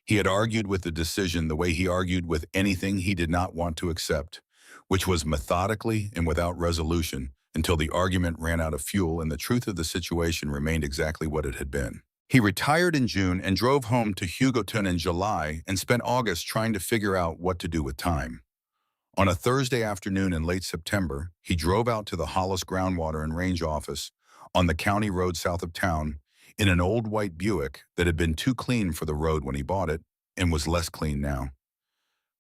He had argued with the decision the way he argued with anything he did not want to accept, which was methodically and without resolution, until the argument ran out of fuel and the truth of the situation remained exactly what it had been. He retired in June and drove home to Hugoton in July and spent August trying to figure out what to do with time. On a Thursday afternoon in late September, he drove out to the Hollis Groundwater and Range office on the county road south of town in an old white Buick that had been too clean for the road when he bought it and was less clean now.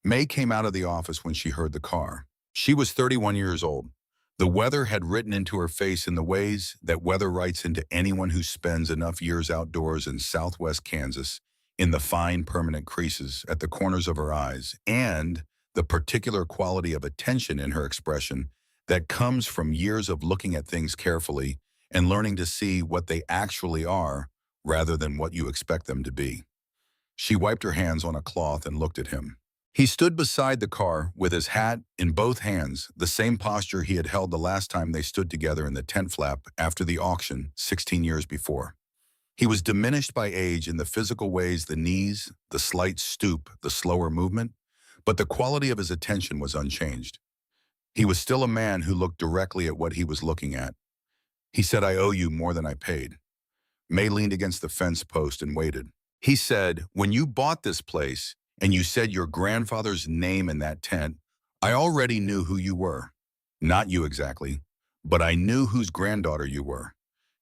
May came out of the office when she heard the car. She was 31 years old. The weather had written into her face in the ways that weather writes into anyone who spends enough years outdoors in southwest Kansas, in the fine permanent creases at the corners of her eyes, and the particular quality of attention in her expression that comes from years of looking at things carefully and learning to see what they actually are rather than what you expect them to be. She wiped her hands on a cloth and looked at him. He stood beside the car with his hat in both hands, the same posture he had held the last time they stood together in the tent flap after the auction 16 years before. He was diminished by age in the physical ways, the knees, the slight stoop, the slower movement, but the quality of his attention was unchanged. He was still a man who looked directly at what he was looking at. He said, "I owe you more than I paid." May leaned against the fence post and waited. He said, "When you bought this place, and you said your grandfather's name in that tent, I already knew who you were. Not you exactly, but I knew whose granddaughter you were.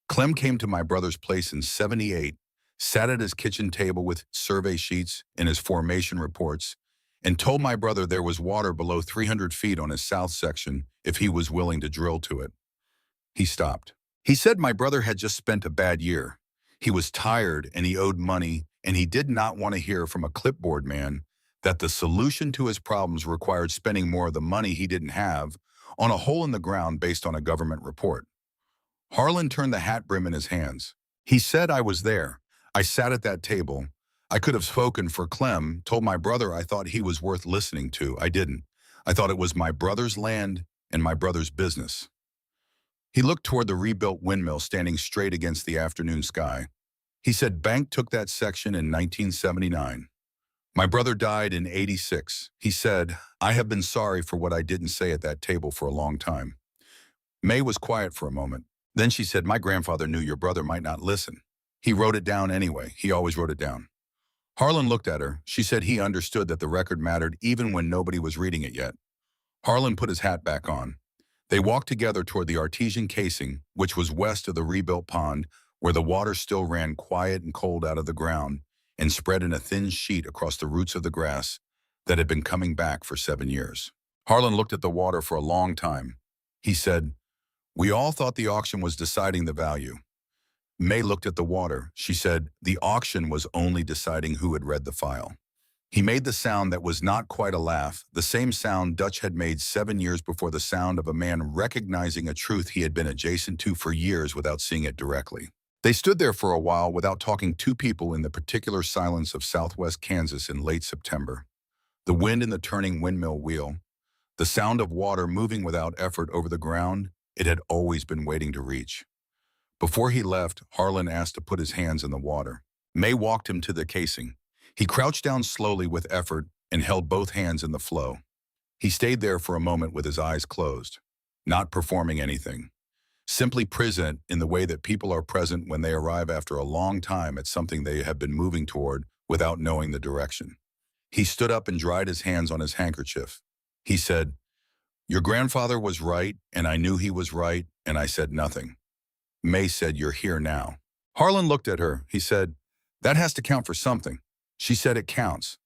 Clem came to my brother's place in '78, sat at his kitchen table with survey sheets and his formation reports, and told my brother there was water below 300 feet on his south section if he was willing to drill to it." He stopped. He said my brother had just spent a bad year. He was tired and he owed money, and he did not want to hear from a clipboard man that the solution to his problems required spending more of the money he didn't have on a hole in the ground based on a government report. Harlan turned the hat brim in his hands. He said, "I was there. I sat at that table. I could have spoken for Clem, told my brother I thought he was worth listening to. I didn't. I thought it was my brother's land and my brother's business." He looked toward the rebuilt windmill standing straight against the afternoon sky. He said, "Bank took that section in 1979. My brother died in '86. He said, I have been sorry for what I didn't say at that table for a long time." May was quiet for a moment. Then she said, "My grandfather knew your brother might not listen. He wrote it down anyway. He always wrote it down." Harlan looked at her. She said he understood that the record mattered even when nobody was reading it yet. Harlan put his hat back on. They walked together toward the artesian casing, which was west of the rebuilt pond, where the water still ran quiet and cold out of the ground and spread in a thin sheet across the roots of the grass that had been coming back for 7 years. Harlan looked at the water for a long time. He said, "We all thought the auction was deciding the value." May looked at the water. She said, "The auction was only deciding who had read the file." He made the sound that was not quite a laugh, the same sound Dutch had made 7 years before, the sound of a man recognizing a truth he had been adjacent to for years without seeing it directly. They stood there for a while without talking, two people in the particular silence of southwest Kansas in late September. The wind in the turning windmill wheel, the sound of water moving without effort over the ground it had always been waiting to reach. Before he left, Harlan asked to put his hands in the water. May walked him to the casing. He crouched down slowly with effort and held both hands in the flow. He stayed there for a moment with his eyes closed, not performing anything, simply present in the way that people are present when they arrive after a long time at something they have been moving toward without knowing the direction. He stood up and dried his hands on his handkerchief. He said, "Your grandfather was right, and I knew he was right, and I said nothing." May said, "You're here now." Harlan looked at her. He said, "That has to count for something." She said, "It counts."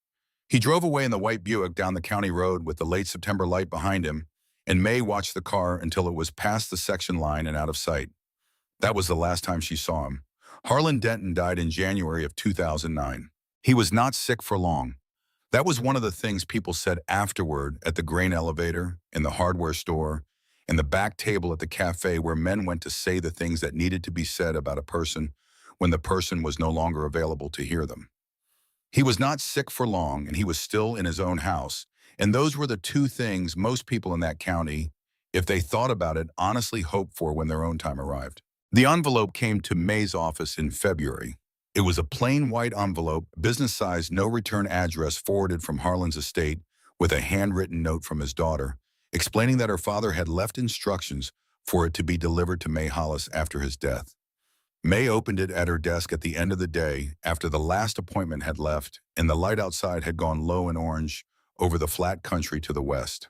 He drove away in the white Buick down the county road with the late September light behind him, and May watched the car until it was past the section line and out of sight. That was the last time she saw him. Harlan Denton died in January of 2009. He was not sick for long. That was one of the things people said afterward at the grain elevator, in the hardware store, and the back table at the cafe, where men went to say the things that needed to be said about a person when the person was no longer available to hear them. He was not sick for long, and he was still in his own house. And those were the two things most people in that county, if they thought about it, honestly hoped for when their own time arrived. The envelope came to May's office in February. It was a plain white envelope, business-sized, no-return address, forwarded from Harlan's estate with a handwritten note from his daughter, explaining that her father had left instructions for it to be delivered to May Hollis after his death. May opened it at her desk at the end of the day after the last appointment had left and the light outside had gone low and orange over the flat country to the west.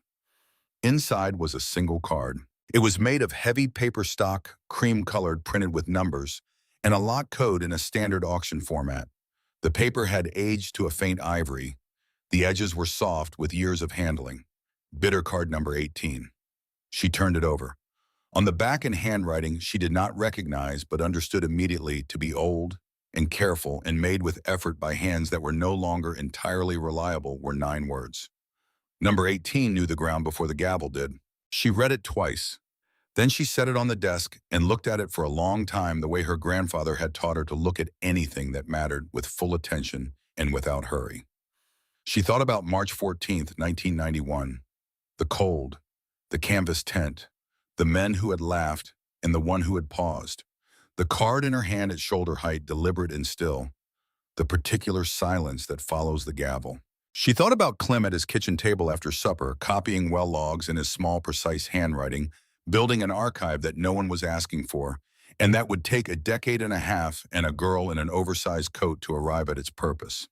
Inside was a single card. It was made of heavy paper stock, cream-colored, printed with numbers, and a lot code in a standard auction format. The paper had aged to a faint ivory. The edges were soft with years of handling. Bidder card number 18. She turned it over. On the back, in handwriting she did not recognize but understood immediately to be old and careful and made with effort by hands that were no longer entirely reliable, were 9 words. Number 18 knew the ground before the gavel did. She read it twice. Then she set it on the desk and looked at it for a long time, the way her grandfather had taught her to look at anything that mattered, with full attention and without hurry. She thought about March 14th, 1991, the cold, the canvas tent, the men who had laughed, and the one who had paused. The card in her hand at shoulder height, deliberate and still. The particular silence that follows the gavel. She thought about Clem at his kitchen table after supper, copying well logs in his small, precise handwriting, building an archive that no one was asking for, and that would take a decade and a half and a girl in an oversized coat to arrive at its purpose.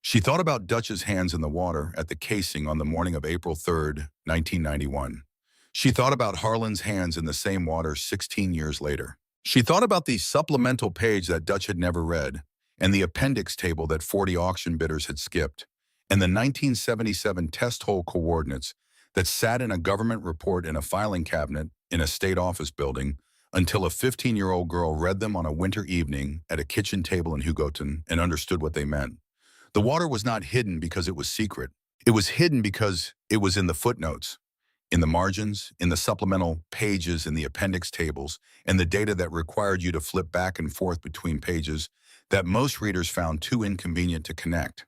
She thought about Dutch's hands in the water at the casing on the morning of April 3rd, 1991. She thought about Harlan's hands in the same water 16 years later. She thought about the supplemental page that Dutch had never read, and the appendix table that 40 auction bidders had skipped, and the 1977 test hole coordinates that sat in a government report in a filing cabinet in a state office building until a 15-year-old girl read them on a winter evening at a kitchen table in Hugoton and understood what they meant. The water was not hidden because it was secret. It was hidden because it was in the footnotes, in the margins, in the supplemental pages, in the appendix tables, and the data that required you to flip back and forth between pages that most readers found too inconvenient to connect.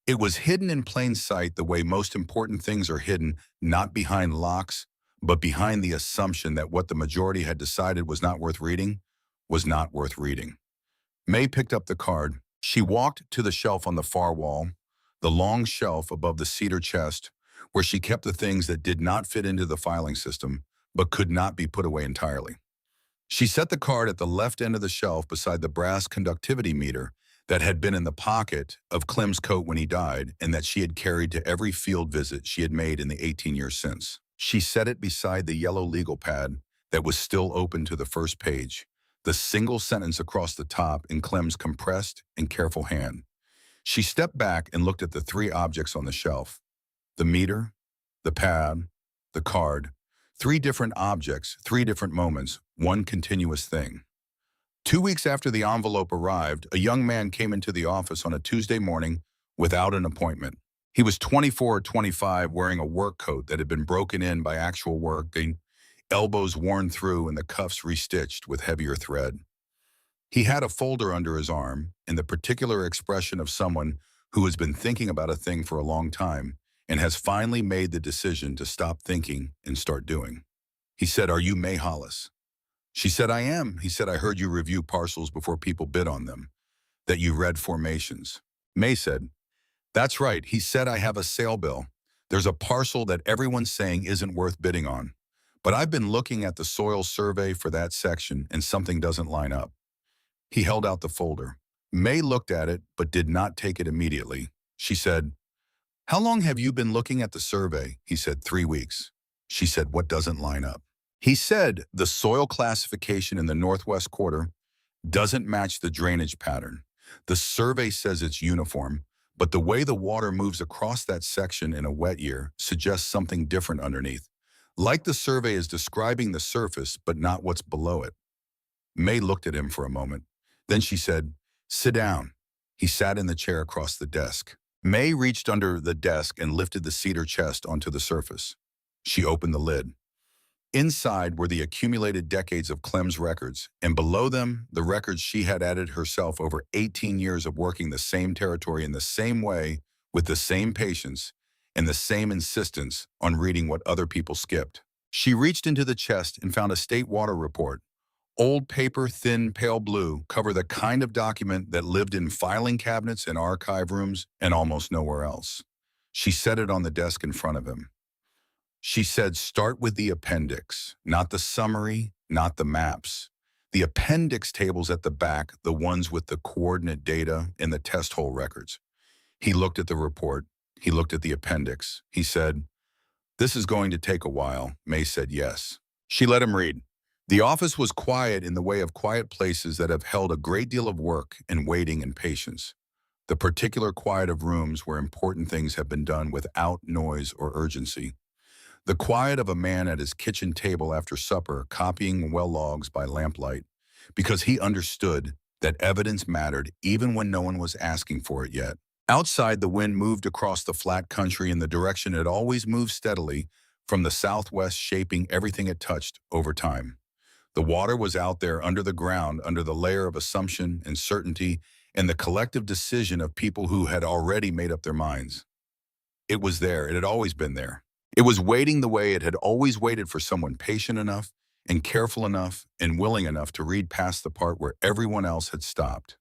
It was hidden in plain sight, the way most important things are hidden, not behind locks, but behind the assumption that what the majority had decided was not worth reading was not worth reading. May picked up the card. She walked to the shelf on the far wall, the long shelf above the cedar chest, where she kept the things that did not fit into the filing system, but could not be put away entirely. She set the card at the left end of the shelf beside the brass conductivity meter that had been in the pocket of Clem's coat when he died, and that she had carried to every field visit she had made in the 18 years since. She set it beside the yellow legal pad that was still open to the first page, the single sentence across the top in Clem's compressed and careful hand. She stepped back and looked at the three objects on the shelf: the meter, the pad, the card. Three different objects, three different moments, one continuous thing. 2 weeks after the envelope arrived, a young man came into the office on a Tuesday morning without an appointment. He was 24 or 25, wearing a work coat that had been broken in by actual work, the elbows worn through and the cuffs restitched with heavier thread. He had a folder under his arm, and the particular expression of someone who has been thinking about a thing for a long time and has finally made the decision to stop thinking and start doing. He said, "Are you May Hollis?" She said, "I am." He said, "I heard you review parcels before people bid on them, that you read formations." May said, "That's right." He said, "I have a sale bill. There's a parcel that everyone's saying isn't worth bidding on. But I've been looking at the soil survey for that section and something doesn't line up." He held out the folder. May looked at it, but did not take it immediately. She said, "How long have you been looking at the survey?" He said, "3 weeks." She said, "What doesn't line up?" He said, "The soil classification in the northwest quarter doesn't match the drainage pattern. The survey says it's uniform, but the way the water moves across that section in a wet year suggests something different underneath. Like the survey is describing the surface, but not what's below it." May looked at him for a moment. Then she said, "Sit down." He sat in the chair across the desk. May reached under the desk and lifted the cedar chest onto the surface. She opened the lid. Inside were the accumulated decades of Clem's records, and below them, the records she had added herself over 18 years of working the same territory in the same way, with the same patience, and the same insistence on reading what other people skipped. She reached into the chest and found a state water report. Old paper, thin, pale blue, cover the kind of document that lived in filing cabinets and archive rooms and almost nowhere else. She set it on the desk in front of him. She said, "Start with the appendix, not the summary, not the maps. The appendix tables at the back, the ones with the coordinate data and the test hole records." He looked at the report. He looked at the appendix. He said, "This is going to take a while." May said yes. She let him read. The office was quiet in the way of quiet places that have held a great deal of work and waiting and patience. The particular quiet of rooms where important things have been done without noise or urgency. The quiet of a man at his kitchen table after supper, copying well logs by lamplight, because he understood that evidence mattered even when no one was asking for it yet. Outside, the wind moved across the flat country in the direction it always moved steadily, from the southwest, shaping everything it touched over time. The water was out there under the ground, under the layer of assumption and certainty and the collective decision of people who had already made up their minds. It was there. It had always been there. It was waiting the way it had always waited for someone patient enough and careful enough and willing enough to read past the part where everyone else had stopped.